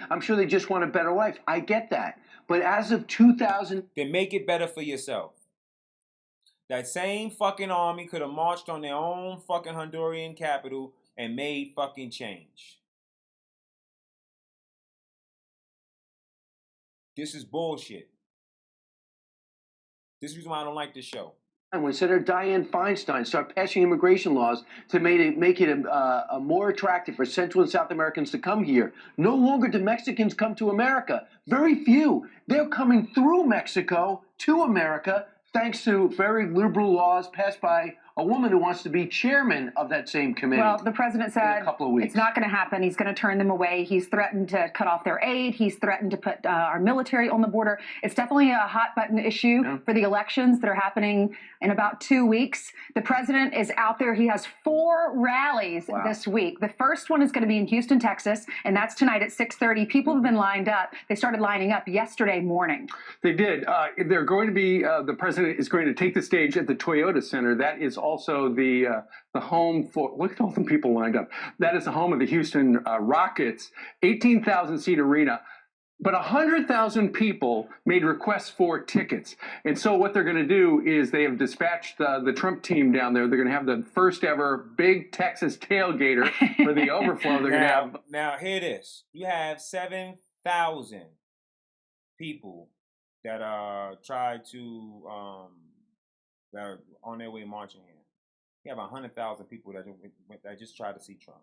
I'm sure they just want a better life. I get that. But as of 2000... Then make it better for yourself. That same fucking army could have marched on their own fucking Honduran capital and made fucking change. This is bullshit. This is the reason why I don't like this show. When Senator Dianne Feinstein started passing immigration laws to make it more attractive for Central and South Americans to come here. No longer do Mexicans come to America. Very few. They're coming through Mexico to America thanks to very liberal laws passed by a woman who wants to be chairman of that same committee. Well, the president said in a couple of weeks. It's not going to happen. He's going to turn them away. He's threatened to cut off their aid. He's threatened to put our military on the border. It's definitely a hot button issue for the elections that are happening in about 2 weeks. The president is out there. He has 4 rallies this week. The first one is going to be in Houston, Texas, and that's tonight at 6:30. People have been lined up. They started lining up yesterday morning. They did. They're going to be, the president is going to take the stage at the Toyota Center. That is also the home for, look at all the people lined up. That is the home of the Houston Rockets, 18,000 seat arena. But 100,000 people made requests for tickets. And so what they're going to do is they have dispatched the Trump team down there. They're going to have the first ever big Texas tailgater for the overflow. They're going to have. Now, hear this. You have 7,000 people that try to, that are on their way marching here. You have 100,000 people that just try to see Trump.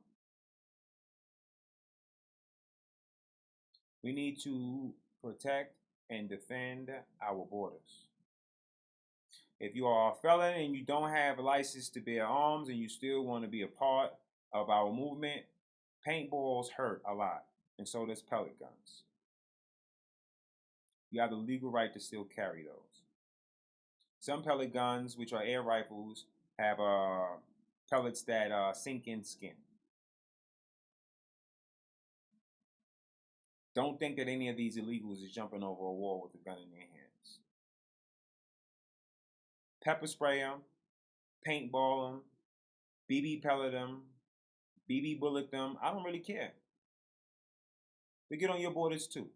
We need to protect and defend our borders. If you are a felon and you don't have a license to bear arms and you still want to be a part of our movement, paintballs hurt a lot, and so does pellet guns. You have the legal right to still carry those. Some pellet guns, which are air rifles, have pellets that sink in skin. Don't think that any of these illegals is jumping over a wall with a gun in their hands. Pepper spray them, paintball them, BB pellet them, BB bullet them. I don't really care. They get on your borders too.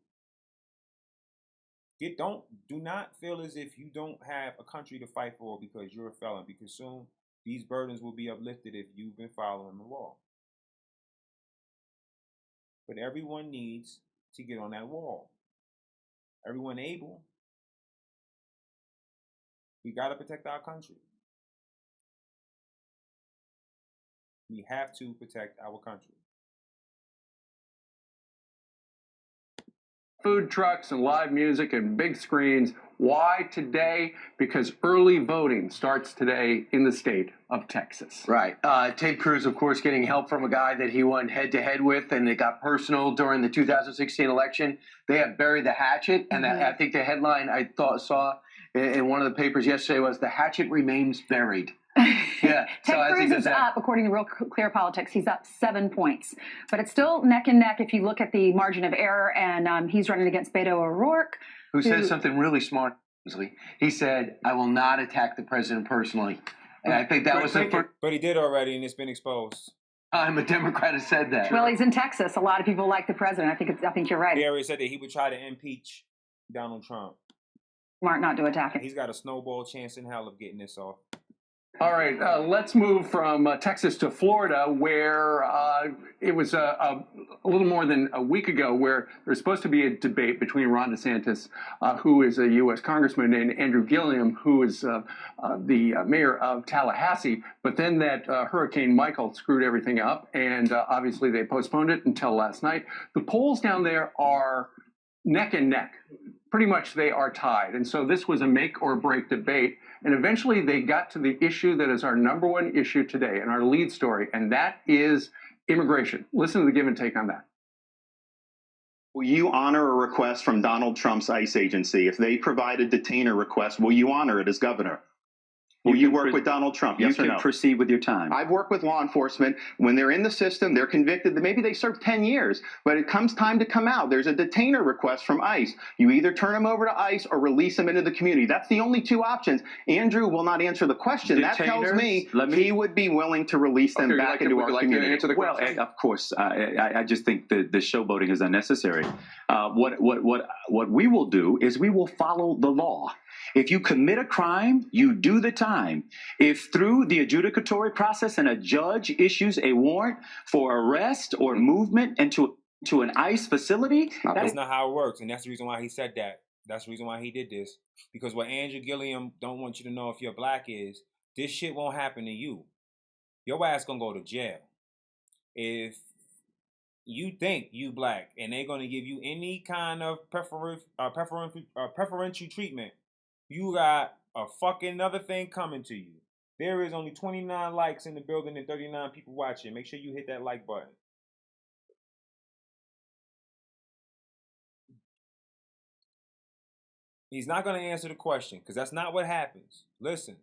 Do not feel as if you don't have a country to fight for because you're a felon, because soon these burdens will be uplifted if you've been following the law. But everyone needs to get on that wall. Everyone able. We got to protect our country. We have to protect our country. Food trucks and live music and big screens Why today? Because early voting starts today in the state of Texas. Right. Ted Cruz, of course, getting help from a guy that he went head-to-head with, and it got personal during the 2016 election. They have buried the hatchet, and I think the headline I saw in one of the papers yesterday was, "The hatchet remains buried." Yeah. Ted Cruz is up, according to Real Clear Politics. He's up 7 points. But it's still neck and neck if you look at the margin of error, and he's running against Beto O'Rourke. Who said something really smart. He said, "I will not attack the president personally." And I think that was the first. But he did already, and it's been exposed. I'm a Democrat who said that. Well, he's in Texas. A lot of people like the president. I think you're right. He already said that he would try to impeach Donald Trump. Smart not to attack him. He's got a snowball chance in hell of getting this off. All right, let's move from Texas to Florida, where it was a little more than a week ago where there's supposed to be a debate between Ron DeSantis, who is a U.S. congressman, and Andrew Gilliam, who is the mayor of Tallahassee. But then that Hurricane Michael screwed everything up, and obviously they postponed it until last night. The polls down there are neck and neck. Pretty much they are tied. And so this was a make or break debate. And eventually they got to the issue that is our number one issue today and our lead story, and that is immigration. Listen to the give and take on that. Will you honor a request from Donald Trump's ICE agency? If they provide a detainer request, will you honor it as governor? Will you work with Donald Trump? Yes or no? You can proceed with your time. I've worked with law enforcement. When they're in the system, they're convicted. Maybe they serve 10 years, but it comes time to come out. There's a detainer request from ICE. You either turn them over to ICE or release them into the community. That's the only two options. Andrew will not answer the question. That tells me he would be willing to release them back into our community. Well, of course, I just think the showboating is unnecessary. What we will do is we will follow the law. If you commit a crime, you do the time. If through the adjudicatory process and a judge issues a warrant for arrest or movement into an ICE facility, that's not how it works, and that's the reason why he said that. That's the reason why he did this. Because what Andrew Gilliam don't want you to know if you're black is, this shit won't happen to you. Your ass gonna go to jail. If you think you black and they're gonna give you any kind of preferential treatment, you got a fucking another thing coming to you. There is only 29 likes in the building and 39 people watching. Make sure you hit that like button. He's not going to answer the question because that's not what happens. Listen.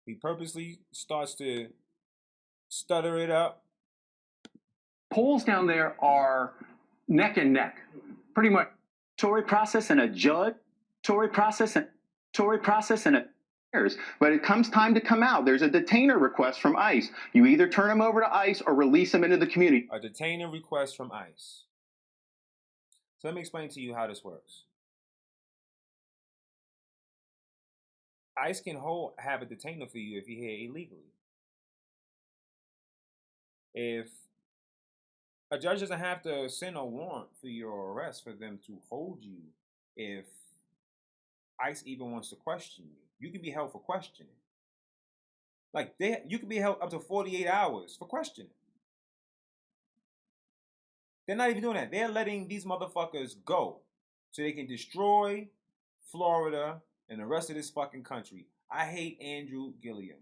He purposely starts to stutter it up. Polls down there are neck and neck. Pretty much. Tory process and a judge, Tory process and a. But it comes time to come out. There's a detainer request from ICE. You either turn them over to ICE or release them into the community. A detainer request from ICE. So let me explain to you how this works. ICE can have a detainer for you if you're here illegally. If a judge doesn't have to send a warrant for your arrest for them to hold you, if ICE even wants to question you, you can be held for questioning. Like you can be held up to 48 hours for questioning. They're not even doing that. They're letting these motherfuckers go so they can destroy Florida and the rest of this fucking country. I hate Andrew Gilliam.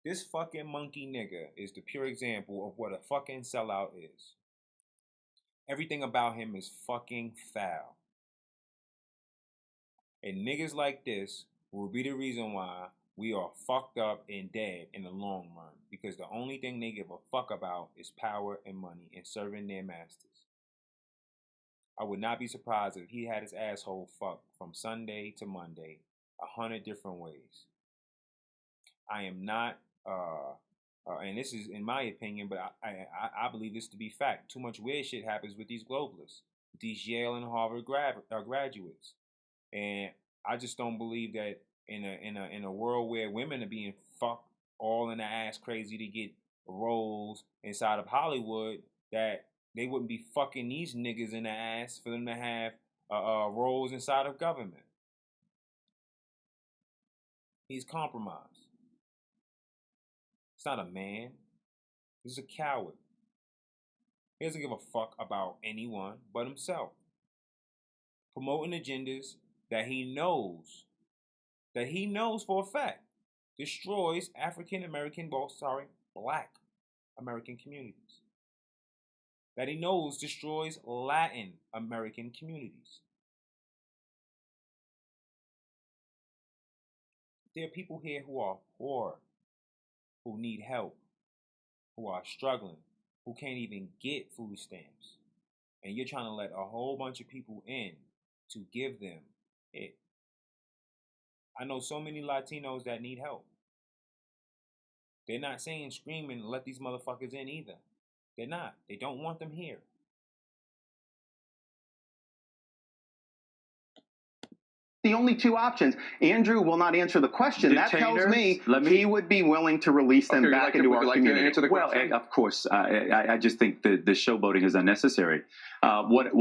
This fucking monkey nigga is the pure example of what a fucking sellout is. Everything about him is fucking foul. And niggas like this will be the reason why we are fucked up and dead in the long run. Because the only thing they give a fuck about is power and money and serving their masters. I would not be surprised if he had his asshole fucked from Sunday to Monday 100 different ways. I am not, and this is in my opinion, but I believe this to be fact. Too much weird shit happens with these globalists, with these Yale and Harvard graduates, and I just don't believe that in a world where women are being fucked all in the ass crazy to get roles inside of Hollywood, that they wouldn't be fucking these niggas in the ass for them to have roles inside of government. He's compromised. He's not a man. He's a coward. He doesn't give a fuck about anyone but himself. promoting agendas that he knows for a fact destroys Black American communities. That he knows destroys Latin American communities. There are people here who are poor, who need help, who are struggling, who can't even get food stamps. And you're trying to let a whole bunch of people in to give them it. I know so many Latinos that need help. They're not saying screaming, let these motherfuckers in either. They're not. They don't want them here. The only two options. Andrew will not answer the question. That tells me he would be willing to release them back into our community. Well, of course, I just think the showboating is unnecessary. What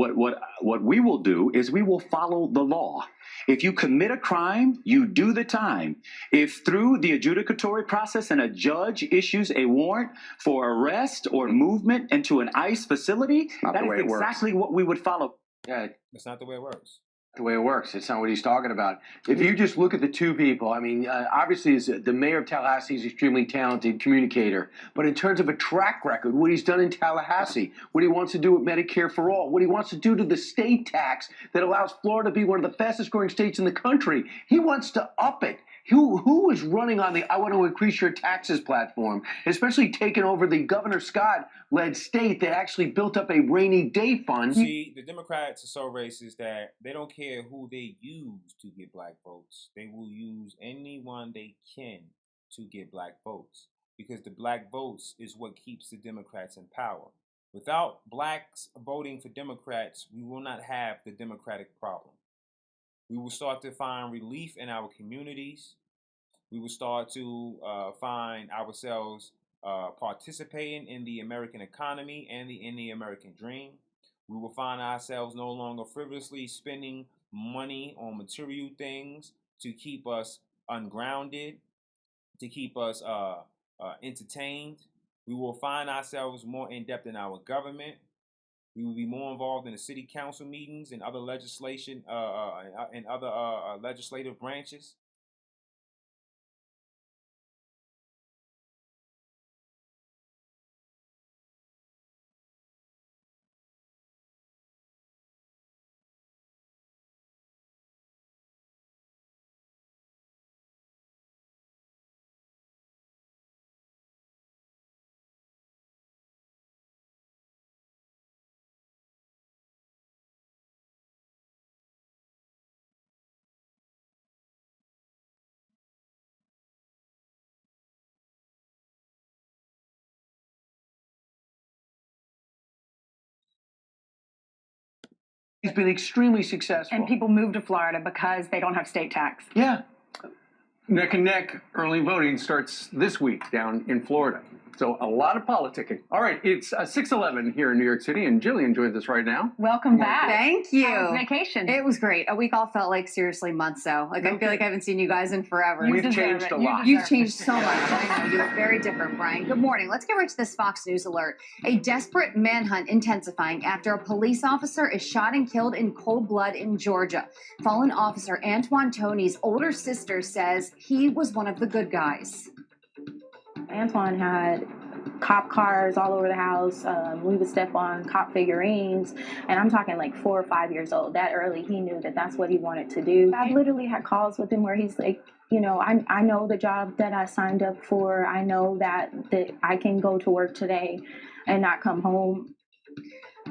we will do is we will follow the law. If you commit a crime, you do the time. If through the adjudicatory process and a judge issues a warrant for arrest or movement into an ICE facility, that is exactly what we would follow. Yeah, that's not the way it works. The way it works. It's not what he's talking about. If you just look at the two people, I mean, obviously the mayor of Tallahassee is an extremely talented communicator. But in terms of a track record, what he's done in Tallahassee, what he wants to do with Medicare for All, what he wants to do to the state tax that allows Florida to be one of the fastest growing states in the country, he wants to up it. Who is running on the I want to increase your taxes platform, especially taking over the Governor Scott-led state that actually built up a rainy day fund? See, the Democrats are so racist that they don't care who they use to get black votes. They will use anyone they can to get black votes because the black votes is what keeps the Democrats in power. Without blacks voting for Democrats, we will not have the Democratic problem. We will start to find relief in our communities. We will start to find ourselves participating in the American economy and in the American dream. We will find ourselves no longer frivolously spending money on material things to keep us ungrounded, to keep us entertained. We will find ourselves more in depth in our government. We will be more involved in the city council meetings and other legislation and other legislative branches. He's been extremely successful. And people move to Florida because they don't have state tax. Yeah. Neck and neck early voting starts this week down in Florida. So a lot of politicking. All right, it's 6:11 here in New York City, and Jillian joins us right now. Welcome back. Thank you. How was vacation? It was great. A week off felt like seriously months though. Like I feel like I haven't seen you guys in forever. We've changed a lot. You've changed so much. I know. You look very different, Brian. Good morning. Let's get right to this Fox News alert. A desperate manhunt intensifying after a police officer is shot and killed in cold blood in Georgia. Fallen officer Antoine Tony's older sister says he was one of the good guys. Antoine had cop cars all over the house. We would step on cop figurines, and I'm talking like 4 or 5 years old. That early, he knew that that's what he wanted to do. I've literally had calls with him where he's like, you know, I know the job that I signed up for. I know that I can go to work today and not come home.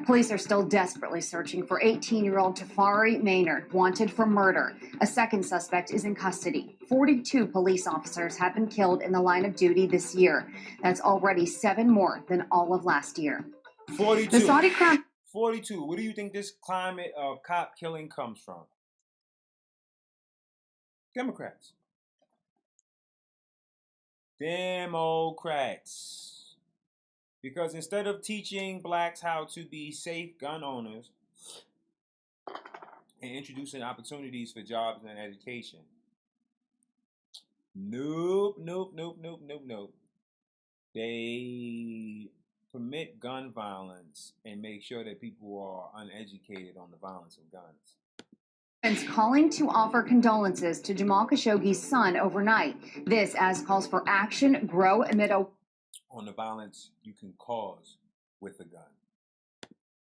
Police are still desperately searching for 18-year-old Tafari Maynard, wanted for murder. A second suspect is in custody. 42 police officers have been killed in the line of duty this year. That's already 7 more than all of last year. 42. The Saudi crown. 42. Where do you think this climate of cop killing comes from? Democrats. Democrats. Because instead of teaching blacks how to be safe gun owners and introducing opportunities for jobs and education, nope. They permit gun violence and make sure that people are uneducated on the violence of guns. It's calling to offer condolences to Jamal Khashoggi's son overnight. This as calls for action grow amid a On the violence you can cause with a gun.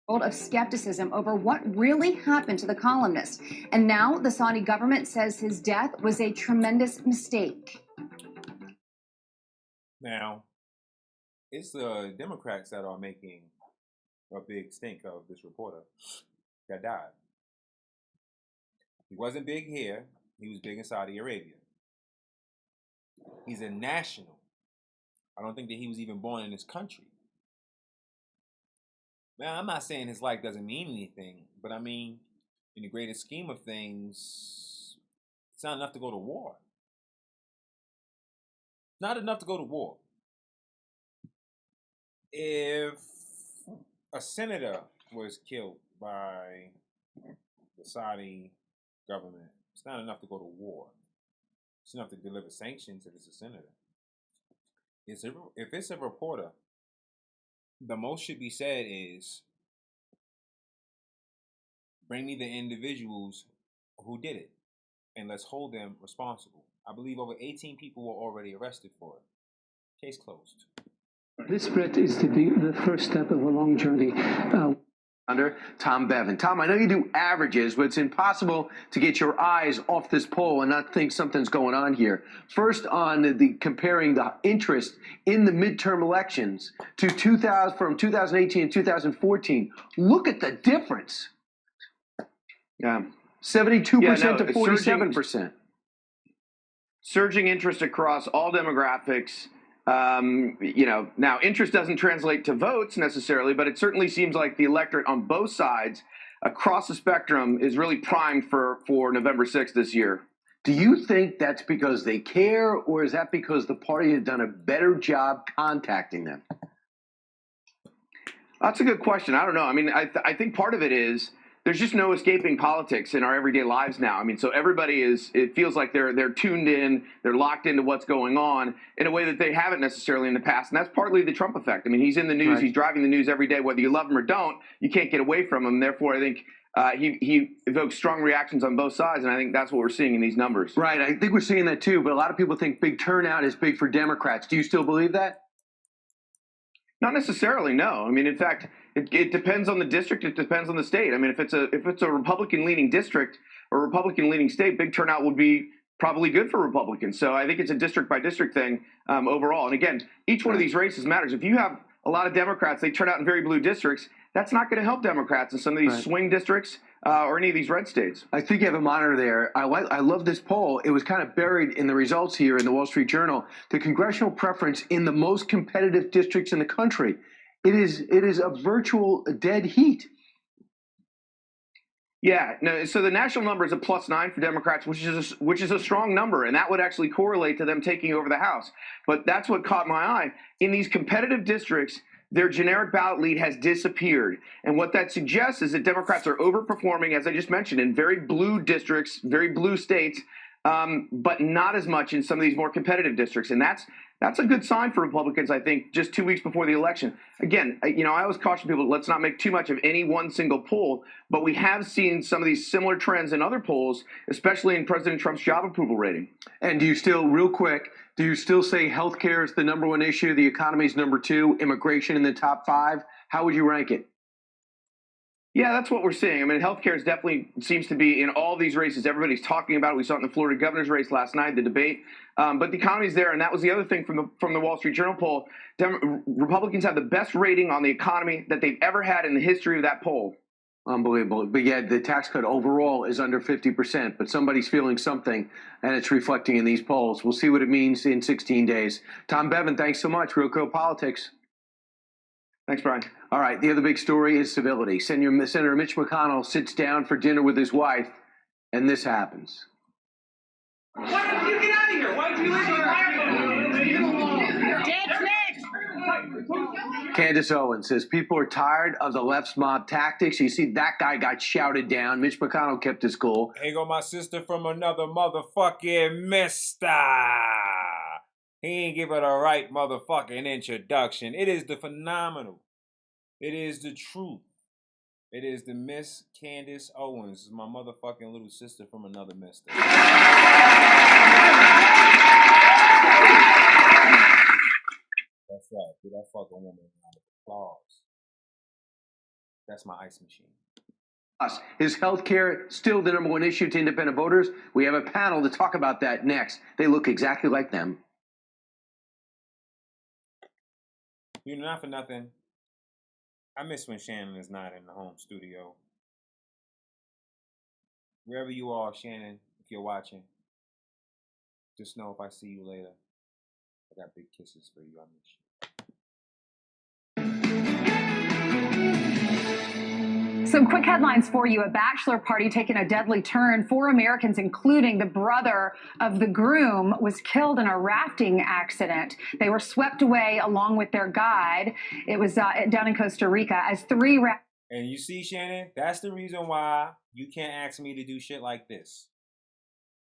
world of skepticism over what really happened to the columnist. And now the Saudi government says his death was a tremendous mistake. Now, it's the Democrats that are making a big stink of this reporter that died. He wasn't big here. He was big in Saudi Arabia. He's a national. I don't think that he was even born in this country. Now, I'm not saying his life doesn't mean anything, but I mean, in the greater scheme of things, it's not enough to go to war. Not enough to go to war. If a senator was killed by the Saudi government, it's not enough to go to war. It's enough to deliver sanctions if it's a senator. If it's a reporter, the most should be said is, bring me the individuals who did it, and let's hold them responsible. I believe over 18 people were already arrested for it. Case closed. This, Brett, is the first step of a long journey. Under Tom Bevan. Tom, I know you do averages, but it's impossible to get your eyes off this poll and not think something's going on here. First, on the comparing the interest in the midterm elections to 2018 and 2014, look at the difference. Yeah, 72% to 47%. Surging interest across all demographics. Now interest doesn't translate to votes necessarily, but it certainly seems like the electorate on both sides across the spectrum is really primed for November 6th this year. Do you think that's because they care, or is that because the party has done a better job contacting them? That's a good question. I don't know. I mean, I think part of it is there's just no escaping politics in our everyday lives now. I mean, so everybody it feels like they're tuned in, they're locked into what's going on in a way that they haven't necessarily in the past. And that's partly the Trump effect. I mean, he's in the news, He's driving the news every day, whether you love him or don't, you can't get away from him. Therefore, I think he evokes strong reactions on both sides, and I think that's what we're seeing in these numbers. Right, I think we're seeing that too, but a lot of people think big turnout is big for Democrats. Do you still believe that? Not necessarily, no. I mean, in fact, it depends on the district. It depends on the state. I mean, if it's a Republican-leaning district or Republican-leaning state, big turnout would be probably good for Republicans. So I think it's a district-by-district thing overall. And again, each one of these races matters. If you have a lot of Democrats, they turn out in very blue districts, that's not going to help Democrats in some of these swing districts or any of these red states. I think you have a monitor there. I love this poll. It was kind of buried in the results here in the Wall Street Journal. The congressional preference in the most competitive districts in the country. It is a virtual dead heat. Yeah, no. So the national number is a +9 for Democrats, which is a strong number, and that would actually correlate to them taking over the House. But that's what caught my eye. In these competitive districts, their generic ballot lead has disappeared. And what that suggests is that Democrats are overperforming, as I just mentioned, in very blue districts, very blue states, but not as much in some of these more competitive districts. And that's a good sign for Republicans, I think, just 2 weeks before the election. Again, I always caution people, let's not make too much of any one single poll, but we have seen some of these similar trends in other polls, especially in President Trump's job approval rating. And do you still, real quick, do you still say healthcare is the number one issue, the economy is number 2, immigration in the top 5? How would you rank it? Yeah, that's what we're seeing. I mean, healthcare definitely seems to be in all these races. Everybody's talking about it. We saw it in the Florida governor's race last night, the debate. But the economy's there, and that was the other thing from the Wall Street Journal poll. Republicans have the best rating on the economy that they've ever had in the history of that poll. Unbelievable. But yet the tax cut overall is under 50%, but somebody's feeling something, and it's reflecting in these polls. We'll see what it means in 16 days. Tom Bevan, thanks so much. Real Clear Politics. Thanks, Brian. All right, the other big story is civility. Senator Mitch McConnell sits down for dinner with his wife, and this happens. Why don't you get out of here? Why don't you leave? Candace Owens says people are tired of the left's mob tactics. You see, that guy got shouted down. Mitch McConnell kept his cool. Here go my sister from another motherfucking mister. He ain't give her the right motherfucking introduction. It is the phenomenal. It is the truth. It is the Miss Candace Owens. This is my motherfucking little sister from another mister. That's right. Give that fucking woman a round of applause. That's my ice machine. Is health care still the number one issue to independent voters? We have a panel to talk about that next. They look exactly like them. You know, not for nothing. I miss when Shannon is not in the home studio. Wherever you are, Shannon, if you're watching, just know if I see you later, I got big kisses for you. I miss you. Some quick headlines for you. A bachelor party taking a deadly turn. 4 Americans, including the brother of the groom, was killed in a rafting accident. They were swept away along with their guide. It was down in Costa Rica as 3 And you see, Shannon, that's the reason why you can't ask me to do shit like this.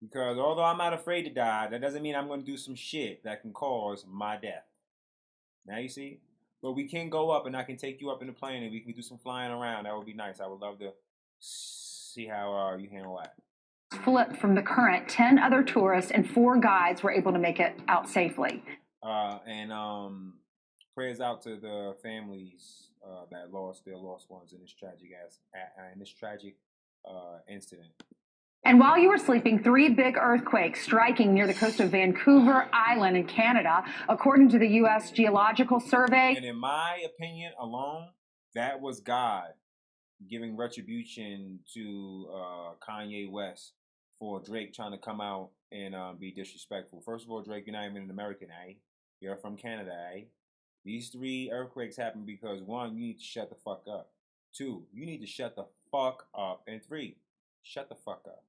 Because although I'm not afraid to die, that doesn't mean I'm going to do some shit that can cause my death. Now you see? But we can go up and I can take you up in the plane and we can do some flying around. That would be nice. I would love to see how you handle that. flipped from the current. 10 other tourists and 4 guides were able to make it out safely. Prayers out to the families that lost their lost ones in this tragic incident. And while you were sleeping, 3 big earthquakes striking near the coast of Vancouver Island in Canada, according to the U.S. Geological Survey. And in my opinion alone, that was God giving retribution to Kanye West for Drake trying to come out and be disrespectful. First of all, Drake, you're not even an American, eh? You're from Canada, eh? These 3 earthquakes happened because 1, you need to shut the fuck up. 2, you need to shut the fuck up. And 3, shut the fuck up.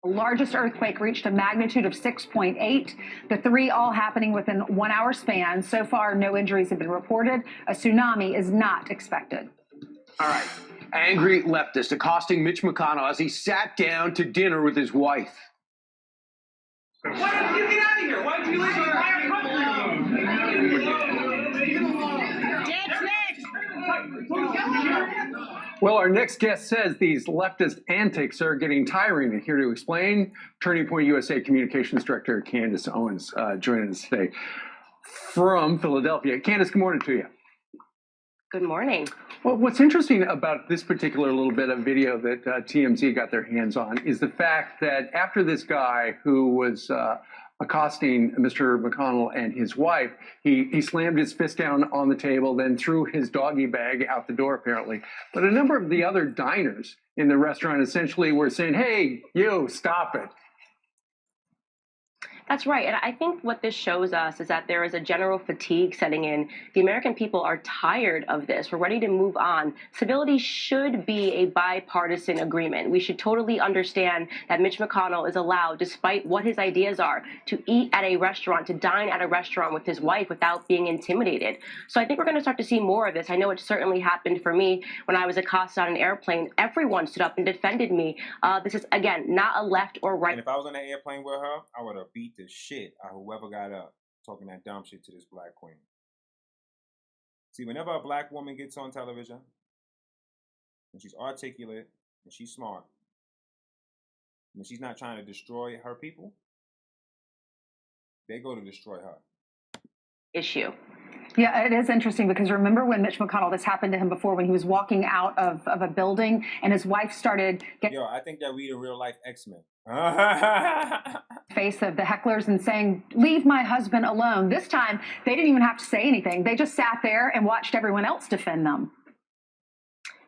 The largest earthquake reached a magnitude of 6.8. The 3 all happening within 1-hour span. So far, no injuries have been reported. A tsunami is not expected. All right. Angry leftist accosting Mitch McConnell as he sat down to dinner with his wife. Why don't you get out of here? Why don't you leave your entire country? Well, our next guest says these leftist antics are getting tiring. And here to explain, Turning Point USA Communications Director Candace Owens joining us today from Philadelphia. Candace, good morning to you. Good morning. Well, what's interesting about this particular little bit of video that TMZ got their hands on is the fact that after this guy who was accosting Mr. McConnell and his wife, he slammed his fist down on the table, then threw his doggy bag out the door, apparently. But a number of the other diners in the restaurant essentially were saying, hey, you, stop it. That's right. And I think what this shows us is that there is a general fatigue setting in. The American people are tired of this. We're ready to move on. Civility should be a bipartisan agreement. We should totally understand that Mitch McConnell is allowed, despite what his ideas are, to eat at a restaurant, to dine at a restaurant with his wife without being intimidated. So I think we're going to start to see more of this. I know it certainly happened for me when I was accosted on an airplane. Everyone stood up and defended me. This is, again, not a left or right. And if I was on that airplane with her, I would have beat the shit out of whoever got up talking that dumb shit to this black queen. See, whenever a black woman gets on television, and she's articulate, and she's smart, and she's not trying to destroy her people, they go to destroy her. Issue. Yeah, it is interesting because remember when Mitch McConnell, this happened to him before when he was walking out of a building and his wife started getting... Yo, I think that we the real life X-Men. Face of the hecklers and saying, leave my husband alone. This time, they didn't even have to say anything. They just sat there and watched everyone else defend them.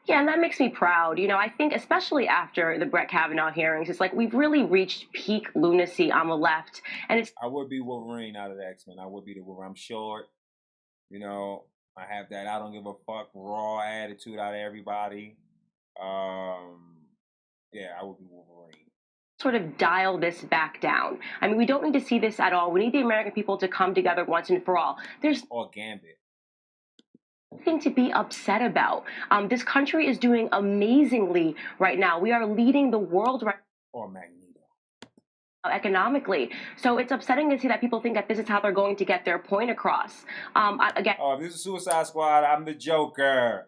Yeah, and that makes me proud. You know, I think especially after the Brett Kavanaugh hearings, it's like we've really reached peak lunacy on the left. And it's... I would be Wolverine out of the X-Men. I would be the Wolverine. I'm short. You know, I have that I don't give a fuck raw attitude out of everybody. Yeah, I would be Wolverine. Sort of dial this back down. I mean, we don't need to see this at all. We need the American people to come together once and for all. There's or Gambit. Nothing to be upset about. This country is doing amazingly right now. We are leading the world right now. Or Magneto. Economically. So it's upsetting to see that people think that this is how they're going to get their point across. Again. Oh, if this is Suicide Squad, I'm the Joker.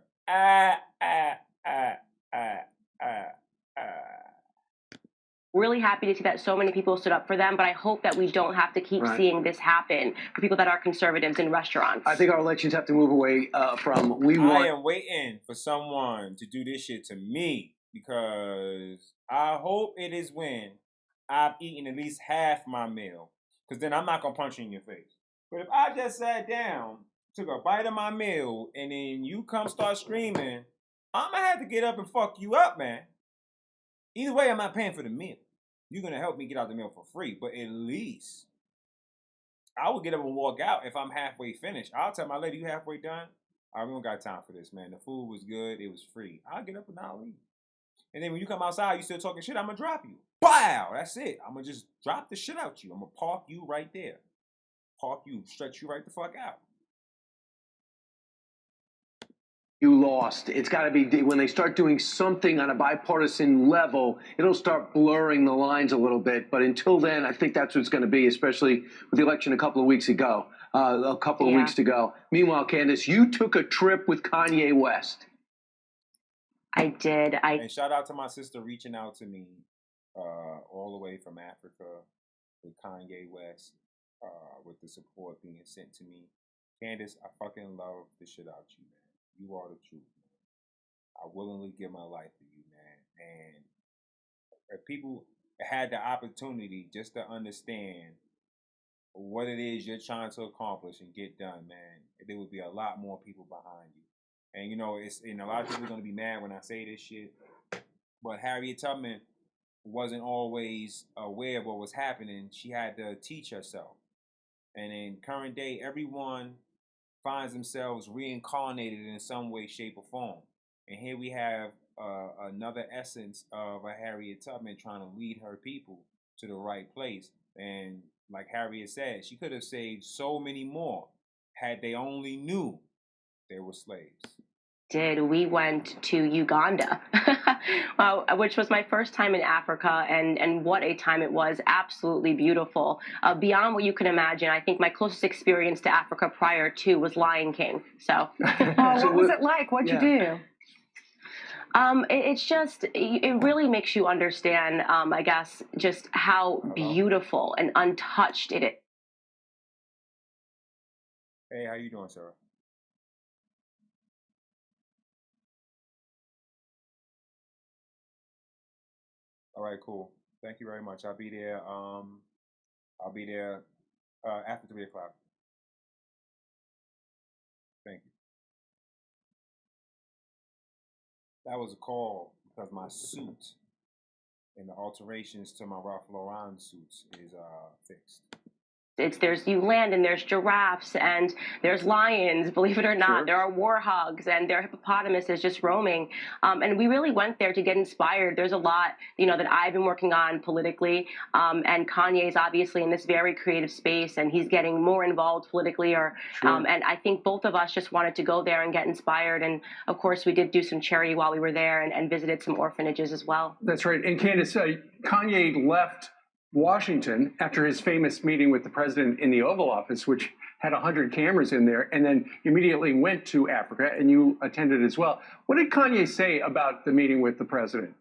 Really happy to see that so many people stood up for them, but I hope that we don't have to keep seeing this happen for people that are conservatives in restaurants. I think our elections have to move away from I am waiting for someone to do this shit to me because I hope it is when I've eaten at least half my meal, because then I'm not going to punch you in your face. But if I just sat down, took a bite of my meal, and then you come start screaming, I'm going to have to get up and fuck you up, man. Either way, I'm not paying for the meal. You're going to help me get out the meal for free, but at least I will get up and walk out if I'm halfway finished. I'll tell my lady, you halfway done? All right, we don't got time for this, man. The food was good. It was free. I'll get up and I'll leave. And then when you come outside, you still talking shit, I'm going to drop you. Bow! That's it. I'm going to just drop the shit out you. I'm going to park you right there. Park you, stretch you right the fuck out. You lost. It's got to be, when they start doing something on a bipartisan level, it'll start blurring the lines a little bit. But until then, I think that's what it's going to be, especially with the election a couple of weeks ago, weeks to go. Meanwhile, Candace, you took a trip with Kanye West. I did. And shout out to my sister reaching out to me all the way from Africa with Kanye West, with the support being sent to me. Candace, I fucking love the shit out you, man. You are the truth, man. I willingly give my life for you, man. And if people had the opportunity just to understand what it is you're trying to accomplish and get done, man, there would be a lot more people behind you. And, you know, a lot of people are going to be mad when I say this shit, but Harriet Tubman wasn't always aware of what was happening. She had to teach herself. And in current day, everyone finds themselves reincarnated in some way, shape, or form. And here we have another essence of a Harriet Tubman trying to lead her people to the right place. And like Harriet said, she could have saved so many more had they only knew they were slaves. We went to Uganda, which was my first time in Africa, and what a time it was. Absolutely beautiful. Beyond what you can imagine. I think my closest experience to Africa prior to was Lion King. So, what was it like? What'd you do? It's just, it really makes you understand, I guess, just how beautiful and untouched it is. Hey, how you doing, sir? All right, cool. Thank you very much. I'll be there. After 3 o'clock. Thank you. That was a call because my suit and the alterations to my Ralph Lauren suits is fixed. You land and there's giraffes and there's lions, believe it or not. There are warhogs and there are hippopotamuses just roaming. And we really went there to get inspired. There's a lot, that I've been working on politically. And Kanye's obviously in this very creative space and he's getting more involved politically. And I think both of us just wanted to go there and get inspired. And of course, we did do some charity while we were there and visited some orphanages as well. That's right. And Candace, Kanye left Washington after his famous meeting with the president in the Oval Office, which had 100 cameras in there, and then immediately went to Africa, and you attended as well. What did Kanye say about the meeting with the president?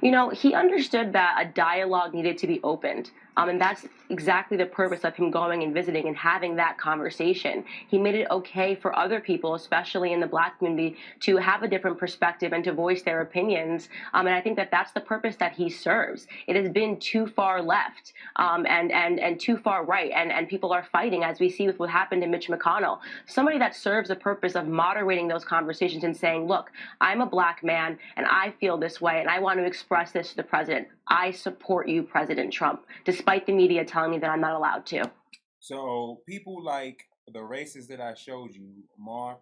He understood that a dialogue needed to be opened. And that's exactly the purpose of him going and visiting and having that conversation. He made it okay for other people, especially in the Black community, to have a different perspective and to voice their opinions. And I think that that's the purpose that he serves. It has been too far left and too far right. And people are fighting, as we see with what happened to Mitch McConnell. Somebody that serves the purpose of moderating those conversations and saying, look, I'm a Black man and I feel this way and I want to express this to the president. I support you, President Trump, despite the media telling me that I'm not allowed to. So people like the races that I showed you, Mark_Cross,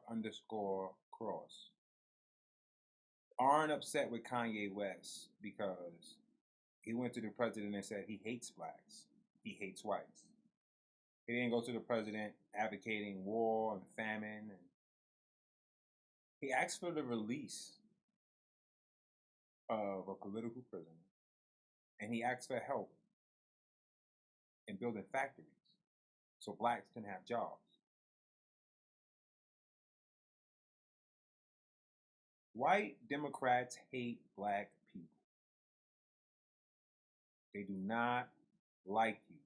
aren't upset with Kanye West because he went to the president and said he hates Blacks, he hates whites. He didn't go to the president advocating war and famine. And he asked for the release of a political prisoner. And he asked for help in building factories so Blacks can have jobs. White Democrats hate black people. They do not like you.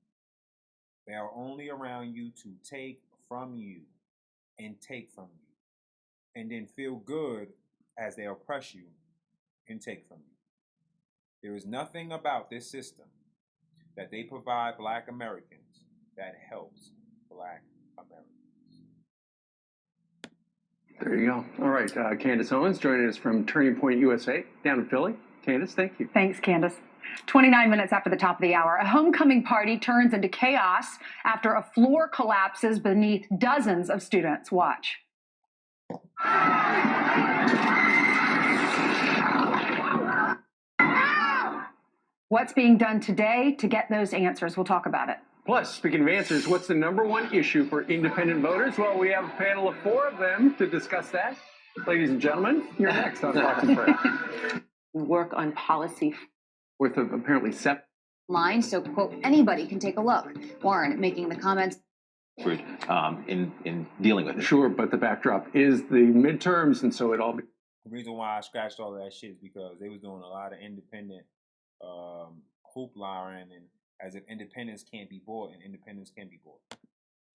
They are only around you to take from you and take from you, and then feel good as they oppress you and take from you. There is nothing about this system that they provide black Americans that helps black Americans. There you go. All right, Candace Owens joining us from Turning Point USA down in Philly. Candace, thank you. Thanks, Candace. 29 minutes after the top of the hour, a homecoming party turns into chaos after a floor collapses beneath dozens of students. Watch. What's being done today to get those answers? We'll talk about it. Plus, speaking of answers, what's the #1 issue for independent voters? Well, we have a panel of 4 of them to discuss that. Ladies and gentlemen, you're next on Fox and Friends. Work on policy. With apparently 7 line, so quote, anybody can take a look. Warren making the comments. In dealing with it. Sure, but the backdrop is the midterms, and so it all. The reason why I scratched all of that shit is because they was doing a lot of independent hoopla, and as if independence can't be bought, and independence can be bought.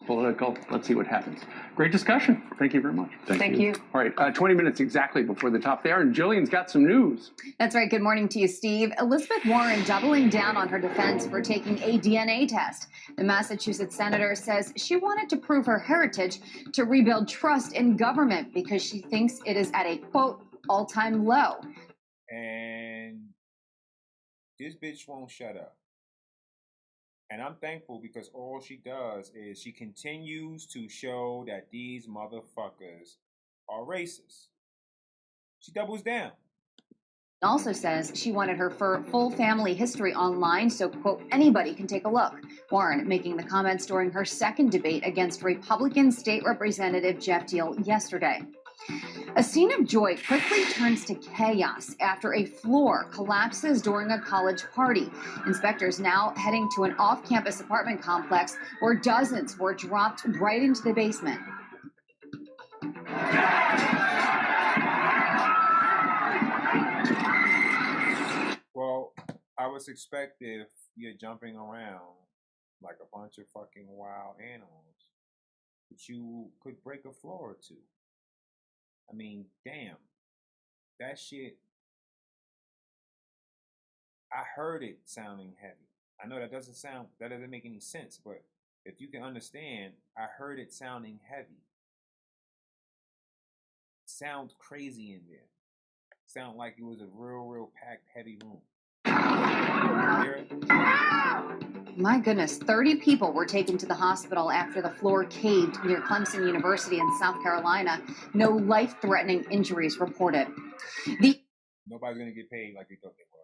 Political. Let's see what happens. Great discussion. Thank you very much. Thank you. All right, 20 minutes exactly before the top there, and Jillian's got some news. That's right. Good morning to you, Steve. Elizabeth Warren doubling down on her defense for taking a DNA test. The Massachusetts senator says she wanted to prove her heritage to rebuild trust in government because she thinks it is at a, quote, all-time low. And this bitch won't shut up. And I'm thankful because all she does is she continues to show that these motherfuckers are racist. She doubles down. Also says she wanted her full family history online, so, quote, anybody can take a look. Warren making the comments during her second debate against Republican State Representative Jeff Deal yesterday. A scene of joy quickly turns to chaos after a floor collapses during a college party. Inspectors now heading to an off-campus apartment complex where dozens were dropped right into the basement. Well, I was expect if you're jumping around like a bunch of fucking wild animals, that you could break a floor or two. I mean, damn, that shit, I heard it sounding heavy. I know that doesn't make any sense, but if you can understand, I heard it sounding heavy. Sounds crazy in there. Sound like it was a real packed, heavy room. My goodness, 30 people were taken to the hospital after the floor caved near Clemson University in South Carolina. No life-threatening injuries reported. Nobody's going to get paid like they thought they was.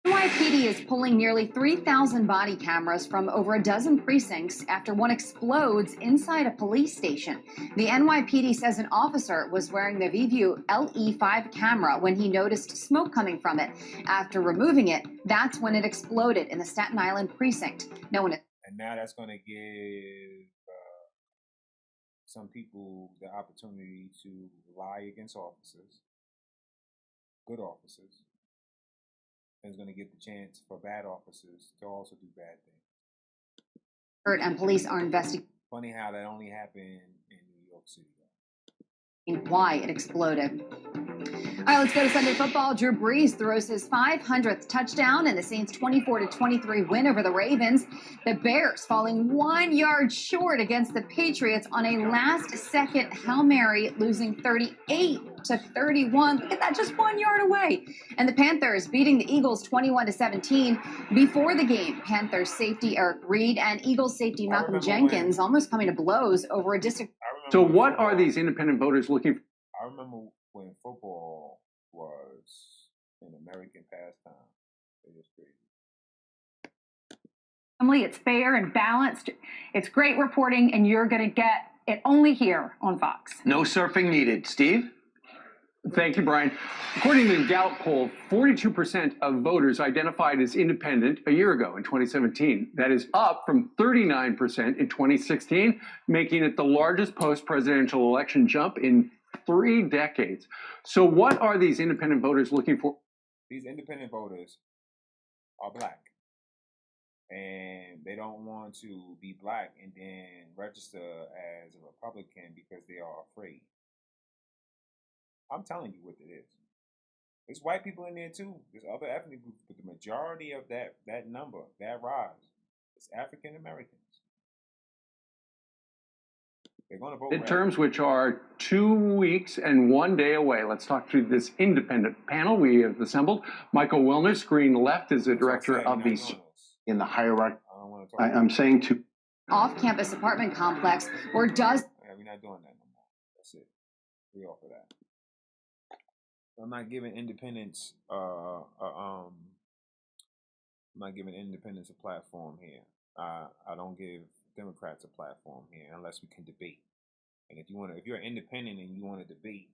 NYPD is pulling nearly 3,000 body cameras from over a dozen precincts after one explodes inside a police station. The NYPD says an officer was wearing the VIEVU LE5 camera when he noticed smoke coming from it. After removing it, that's when it exploded in the Staten Island precinct. No one. And now that's going to give some people the opportunity to lie against officers, good officers. And it's going to give the chance for bad officers to also do bad things. And police are investigating. Funny how that only happened in New York City. Why it exploded. All right, let's go to Sunday football. Drew Brees throws his 500th touchdown in the Saints' 24-23 win over the Ravens. The Bears falling 1 yard short against the Patriots on a last-second Hail Mary, losing 38-31. Look at that, just 1 yard away. And the Panthers beating the Eagles 21-17. Before the game, Panthers safety Eric Reed and Eagles safety Malcolm Jenkins almost coming to blows over a district. So what are these independent voters looking for? I remember when football was an American pastime. It was crazy. Emily, it's fair and balanced. It's great reporting, and you're going to get it only here on Fox. No surfing needed. Steve? Thank you, Brian. According to the Gallup poll, 42% of voters identified as independent a year ago in 2017. That is up from 39% in 2016, making it the largest post-presidential election jump in 3 decades. So what are these independent voters looking for? These independent voters are black. And they don't want to be black and then register as a Republican because they are afraid. I'm telling you what it is. There's white people in there too. There's other ethnic groups, but the majority of that number, that rise, is African Americans. They're going to vote Midterms, which are 2 weeks and 1 day away. Let's talk to this independent panel we have assembled. Michael Wilner, screen left, is the director of the... In the hierarchy, I'm saying to... Off-campus apartment complex where dozens... Yeah, we're not doing that no more. That's it. We offer that. I'm not giving independents I'm not giving independents a platform here. I don't give Democrats a platform here unless we can debate. And if you're independent and you want to debate,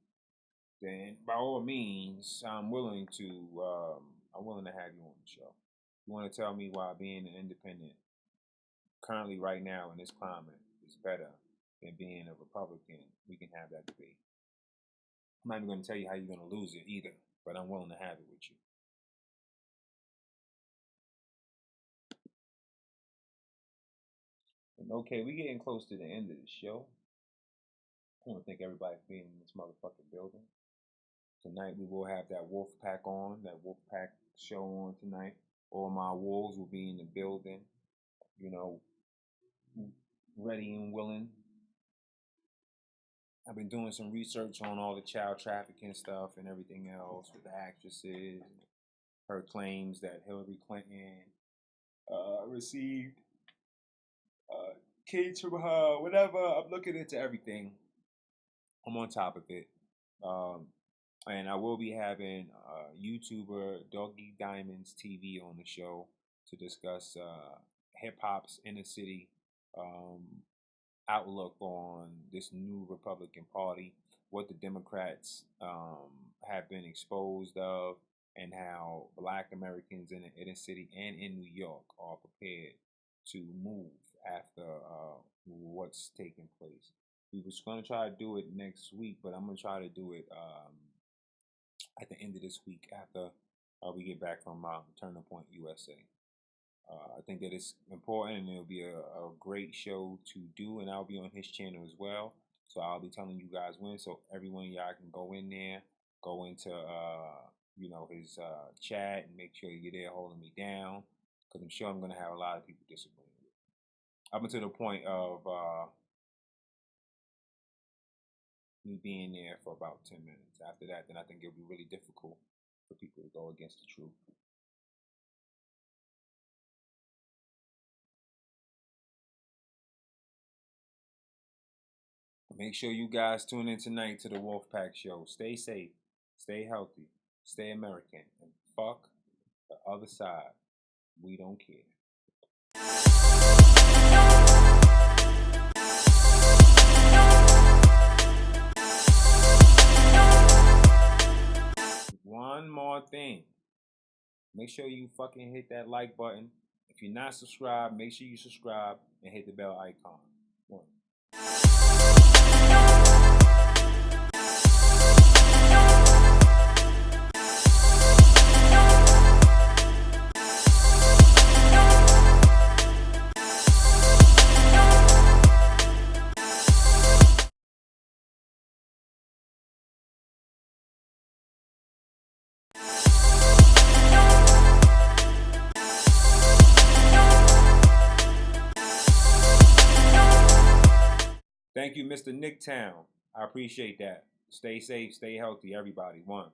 then by all means, I'm willing to have you on the show. If you want to tell me why being an independent currently right now in this climate is better than being a Republican, we can have that debate. I'm not even going to tell you how you're going to lose it either, but I'm willing to have it with you. And okay, we're getting close to the end of the show. I want to thank everybody for being in this motherfucking building. Tonight we will have that Wolf Pack on, that Wolf Pack show on tonight. All my wolves will be in the building, you know, ready and willing. I've been doing some research on all the child trafficking stuff and everything else with the actresses, her claims that Hillary Clinton received kids from her, whatever. I'm looking into everything. I'm on top of it. And I will be having YouTuber Doggy Diamonds TV on the show to discuss hip-hop's inner city outlook on this new Republican Party, what the Democrats have been exposed of, and how Black Americans in the inner city and in New York are prepared to move after what's taking place. We was going to try to do it next week, but I'm going to try to do it at the end of this week after we get back from Turning Point USA. I think that it's important, and it'll be a great show to do, and I'll be on his channel as well. So I'll be telling you guys when, so every one of y'all can go in there, go into his chat, and make sure you're there holding me down, because I'm sure I'm going to have a lot of people disagreeing with me. Up until the point of me being there for about 10 minutes. After that, then I think it'll be really difficult for people to go against the truth. Make sure you guys tune in tonight to the Wolfpack Show. Stay safe, stay healthy, stay American, and fuck the other side. We don't care. One more thing. Make sure you fucking hit that like button. If you're not subscribed, make sure you subscribe and hit the bell icon. One. Thank you, Mr. Nicktown. I appreciate that. Stay safe, stay healthy, everybody. One.